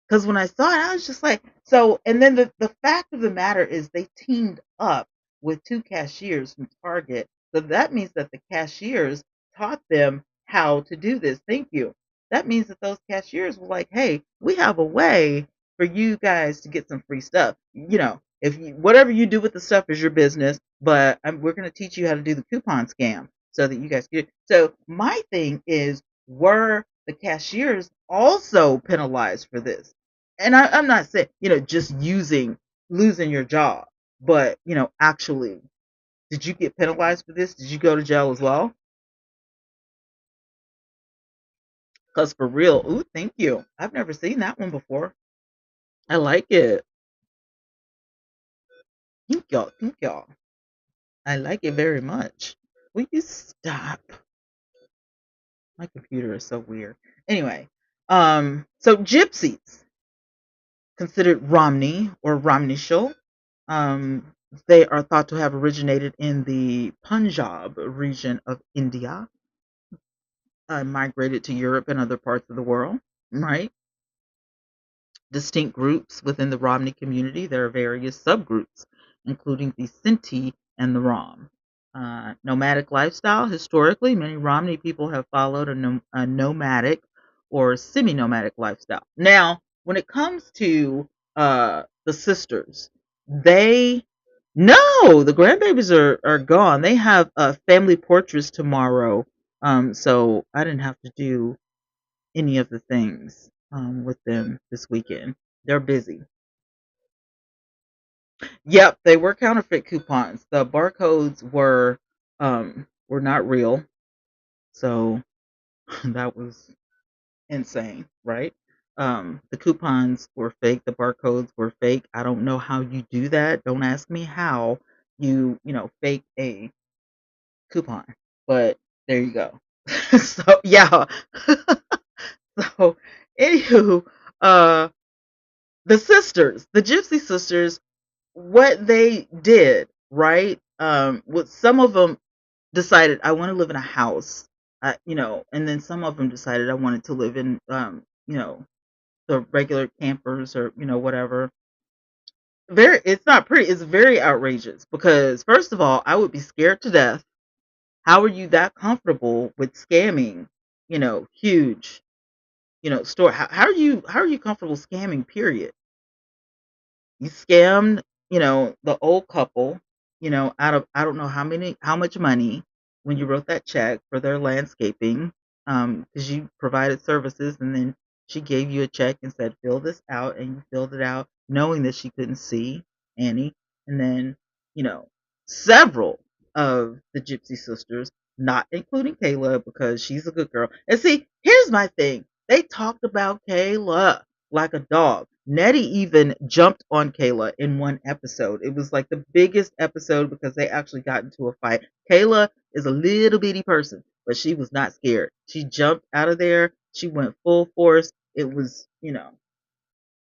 Because when I saw it, I was just like, so, and then the fact of the matter is they teamed up with 2 cashiers from Target. So that means that the cashiers taught them how to do this. Thank you. That means that those cashiers were like, hey, we have a way for you guys to get some free stuff. If you, whatever you do with the stuff is your business, but we're going to teach you how to do the coupon scam so that you guys get. So my thing is, were the cashiers also penalized for this? And I'm not saying, just losing your job, but, actually, did you get penalized for this? Did you go to jail as well? Because for real, ooh, thank you. I've never seen that one before. I like it. Thank y'all. Thank y'all. I like it very much. Will you stop? My computer is so weird. Anyway, so gypsies, considered Romney or Romneyshal. Um, they are thought to have originated in the Punjab region of India, migrated to Europe and other parts of the world, right? Distinct groups within the Romney community. There are various subgroups, including the Sinti and the Rom. Nomadic lifestyle. Historically, many Romney people have followed a nomadic or semi-nomadic lifestyle. Now, when it comes to the sisters, they no, the grandbabies are gone. They have family portraits tomorrow. So I didn't have to do any of the things with them this weekend. They're busy. Yep, they were counterfeit coupons. The barcodes were not real. So that was insane, right? The coupons were fake, the barcodes were fake. I don't know how you do that. Don't ask me how you fake a coupon. But there you go. So yeah. So anywho, uh the sisters, the gypsy sisters, what they did, right? What some of them decided I want to live in a house, and then some of them decided I wanted to live in, the regular campers or whatever. It's not pretty. It's very outrageous because first of all, I would be scared to death. How are you that comfortable with scamming? Huge. Store. How are you comfortable scamming? Period. You scammed, the old couple, out of I don't know how much money when you wrote that check for their landscaping, because you provided services, and then she gave you a check and said, fill this out, and you filled it out knowing that she couldn't see Annie. And then, you know, several of the Gypsy sisters, not including Kayla because she's a good girl. And see, here's my thing. They talked about Kayla like a dog. Nettie even jumped on Kayla in one episode. It was like the biggest episode because they actually got into a fight. Kayla is a little bitty person, but she was not scared. She jumped out of there. She went full force. It was,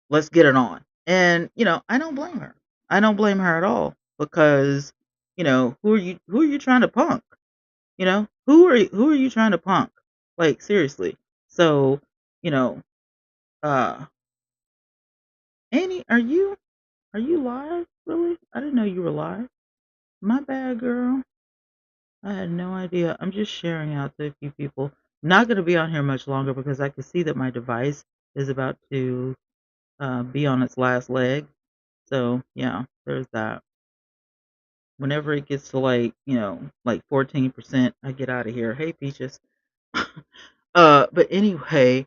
let's get it on. And, I don't blame her. I don't blame her at all because, who are you trying to punk? Who are you trying to punk? Like seriously. So, you know, uh Annie, are you live? Really? I didn't know you were live. My bad, girl. I had no idea. I'm just sharing out to a few people. Not going to be on here much longer because I can see that my device is about to be on its last leg. So, yeah, there's that. Whenever it gets to like 14%, I get out of here. Hey, Peaches. But anyway,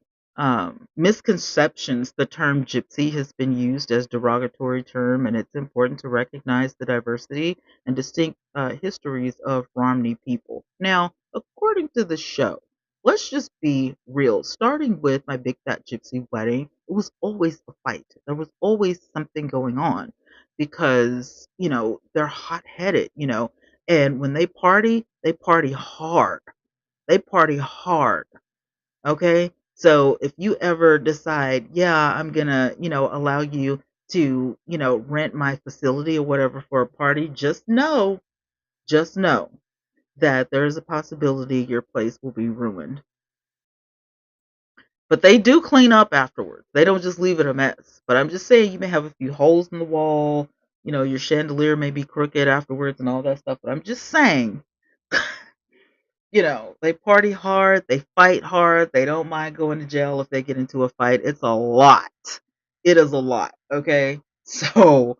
misconceptions. The term gypsy has been used as derogatory term, and it's important to recognize the diversity and distinct histories of Romney people. Now, according to the show, let's just be real. Starting with my Big Fat Gypsy Wedding, it was always a fight. There was always something going on because, they're hot headed, and when they party hard. They party hard. Okay. So if you ever decide, yeah, I'm going to, allow you to, rent my facility or whatever for a party, just know that there is a possibility your place will be ruined. But they do clean up afterwards. They don't just leave it a mess. But I'm just saying you may have a few holes in the wall, your chandelier may be crooked afterwards and all that stuff. But I'm just saying they party hard, they fight hard, they don't mind going to jail if they get into a fight. It's a lot. It is a lot. Okay. So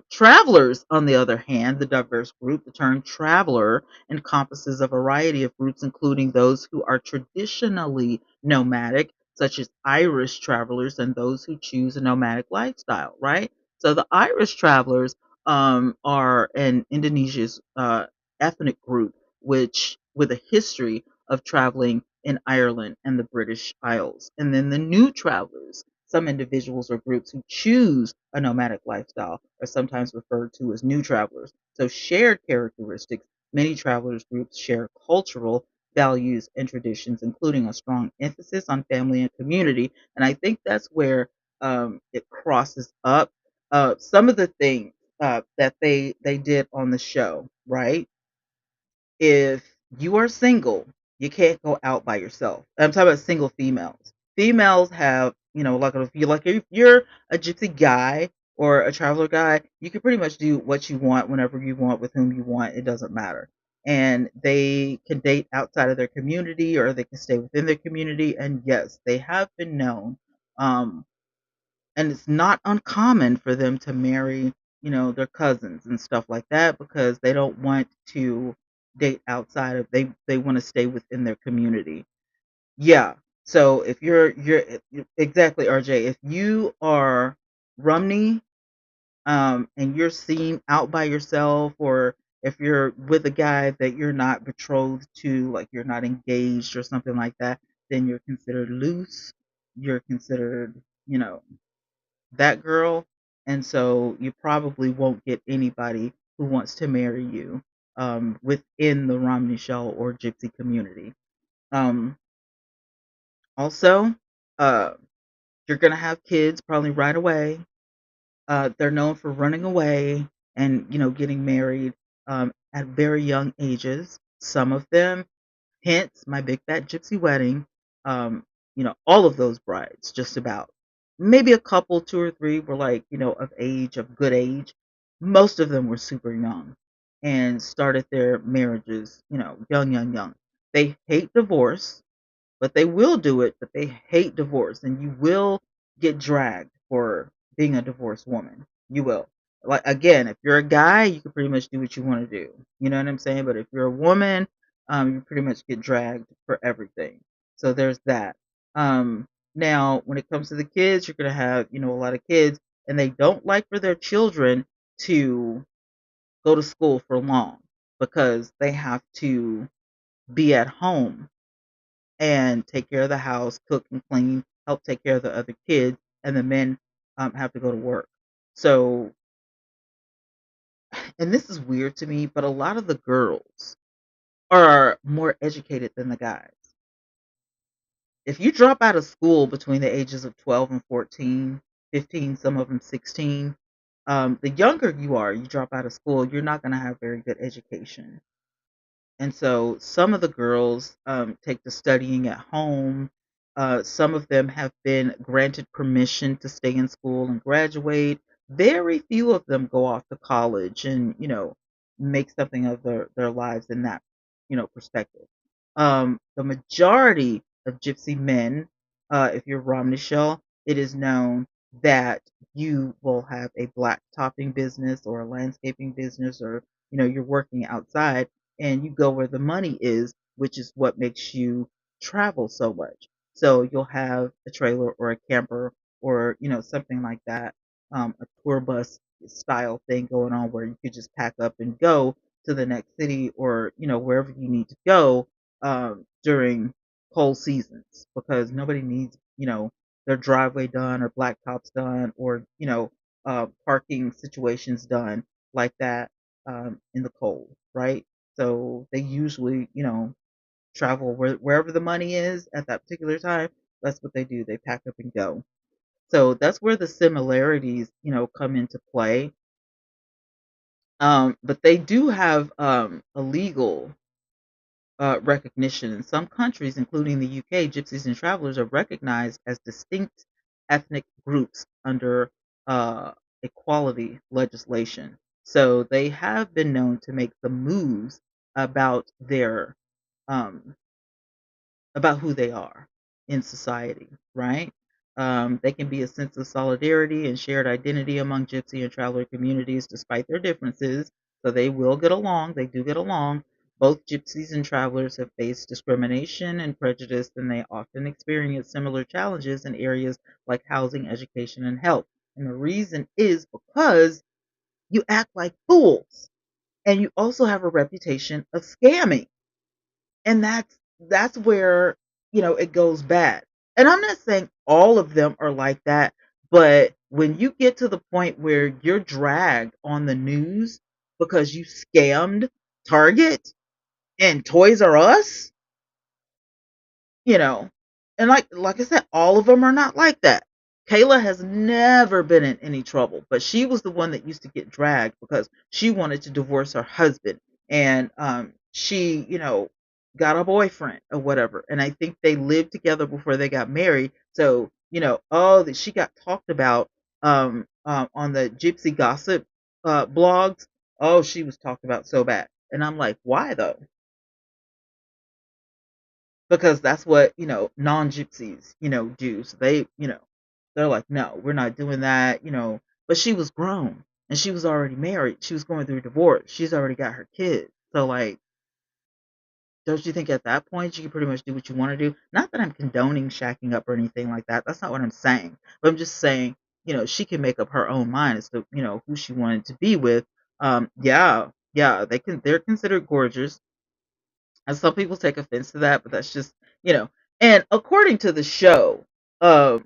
travelers, on the other hand, the diverse group, the term traveler encompasses a variety of groups, including those who are traditionally nomadic, such as Irish travelers, and those who choose a nomadic lifestyle, right? So the Irish travelers are an Indonesia's ethnic group, which with a history of traveling in Ireland and the British Isles. And then the new travelers, some individuals or groups who choose a nomadic lifestyle are sometimes referred to as new travelers. So shared characteristics, many travelers groups share cultural values and traditions, including a strong emphasis on family and community. And I think that's where it crosses up. Some of the things that they did on the show, right? If you are single, you can't go out by yourself. I'm talking about single females. Females have, like if you're a gypsy guy or a traveler guy, you can pretty much do what you want whenever you want with whom you want. It doesn't matter. and they can date outside of their community or they can stay within their community. And yes, they have been known. Um, and it's not uncommon for them to marry, their cousins and stuff like that because they don't want to date outside of they want to stay within their community. Yeah. So if you're exactly, RJ, if you are Romney, and you're seen out by yourself, or if you're with a guy that you're not betrothed to, like you're not engaged or something like that, then you're considered loose. You're considered, you know, that girl. And so you probably won't get anybody who wants to marry you within the Romney Shell or Gypsy community. Um, Also, uh, you're going to have kids probably right away. They're known for running away and, getting married at very young ages. Some of them, hence my big fat gypsy wedding, all of those brides, just about. Maybe a couple, two or three, were like, of age, of good age. Most of them were super young and started their marriages, young, young, young. They hate divorce, but they will do it, but they hate divorce, and you will get dragged for being a divorced woman. You will. Like, again, if you're a guy, you can pretty much do what you want to do. You know what I'm saying? But if you're a woman, you pretty much get dragged for everything. So there's that. Now, when it comes to the kids, you're gonna have, a lot of kids, and they don't like for their children to go to school for long because they have to be at home and take care of the house, cook and clean, help take care of the other kids, and the men have to go to work. So, and this is weird to me, but a lot of the girls are more educated than the guys. If you drop out of school between the ages of 12 and 14, 15, some of them 16, the younger you are, you drop out of school, you're not going to have very good education. And so some of the girls take to studying at home. Some of them have been granted permission to stay in school and graduate. Very few of them go off to college and, make something of their lives in that, perspective. The majority of gypsy men, if you're Romney Shell, it is known that you will have a black topping business or a landscaping business, or, you're working outside and you go where the money is, which is what makes you travel so much. So you'll have a trailer or a camper or, something like that, a tour bus style thing going on where you could just pack up and go to the next city or, wherever you need to go during cold seasons because nobody needs, their driveway done or blacktops done or, parking situations done like that in the cold, right? So they usually, travel wherever the money is at that particular time. That's what they do. They pack up and go. So that's where the similarities, come into play. But they do have a legal recognition in some countries, including the UK. Gypsies and travelers are recognized as distinct ethnic groups under uh, equality legislation. So they have been known to make some moves about their um, about who they are in society, right? They can be a sense of solidarity and shared identity among gypsy and traveler communities despite their differences. So they will get along, they do get along. Both gypsies and travelers have faced discrimination and prejudice, and they often experience similar challenges in areas like housing, education, and health. And the reason is because you act like fools, and you also have a reputation of scamming, and that's where it goes bad. And I'm not saying all of them are like that, but when you get to the point where you're dragged on the news because you scammed Target and Toys R Us, you know. And like I said, all of them are not like that. Kayla has never been in any trouble, but she was the one that used to get dragged because she wanted to divorce her husband, and she, got a boyfriend or whatever. And I think they lived together before they got married. So, oh, that she got talked about on the gypsy gossip blogs. Oh, she was talked about so bad. And I'm like, why though? Because that's what, non-gypsies, do. So they, they're like, no, we're not doing that, but she was grown and she was already married. She was going through a divorce. She's already got her kids. So like, don't you think at that point you can pretty much do what you want to do? Not that I'm condoning shacking up or anything like that. That's not what I'm saying. But I'm just saying, she can make up her own mind as to, who she wanted to be with. Yeah, they're considered gorgeous. And some people take offense to that, but that's just, and according to the show, um,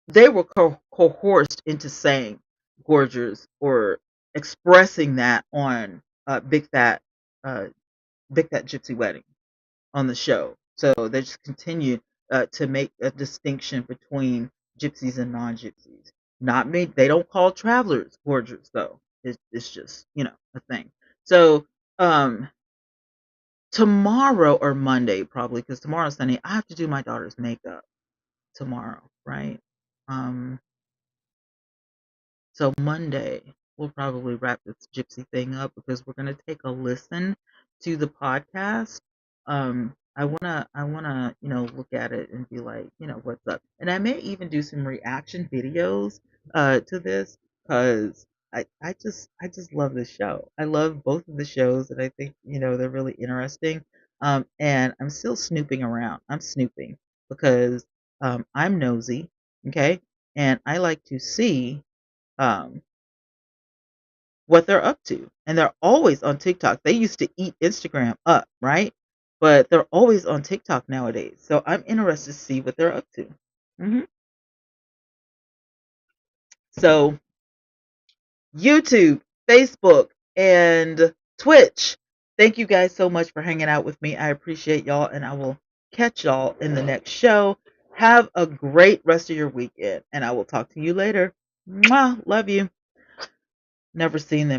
they were coerced into saying gorgeous or expressing that on uh, Big Fat Gypsy Wedding on the show. So they just continued to make a distinction between gypsies and non-gypsies. Not me. They don't call travelers gorgeous though. It's just a thing. So um, tomorrow or Monday probably, because tomorrow's Sunday, I have to do my daughter's makeup tomorrow, right? Um, so Monday, we'll probably wrap this gypsy thing up because we're gonna take a listen to the podcast. I wanna, look at it and be like, what's up? And I may even do some reaction videos to this because I just love this show. I love both of the shows and I think, they're really interesting. And I'm still snooping around. I'm snooping because I'm nosy, okay? And I like to see um, what they're up to. And they're always on TikTok. They used to eat Instagram up, right? But they're always on TikTok nowadays. So I'm interested to see what they're up to. hmm So YouTube, Facebook, and Twitch. Thank you guys so much for hanging out with me. I appreciate y'all, and I will catch y'all in the next show. Have a great rest of your weekend, and I will talk to you later. Mwah, love you. Never seen them.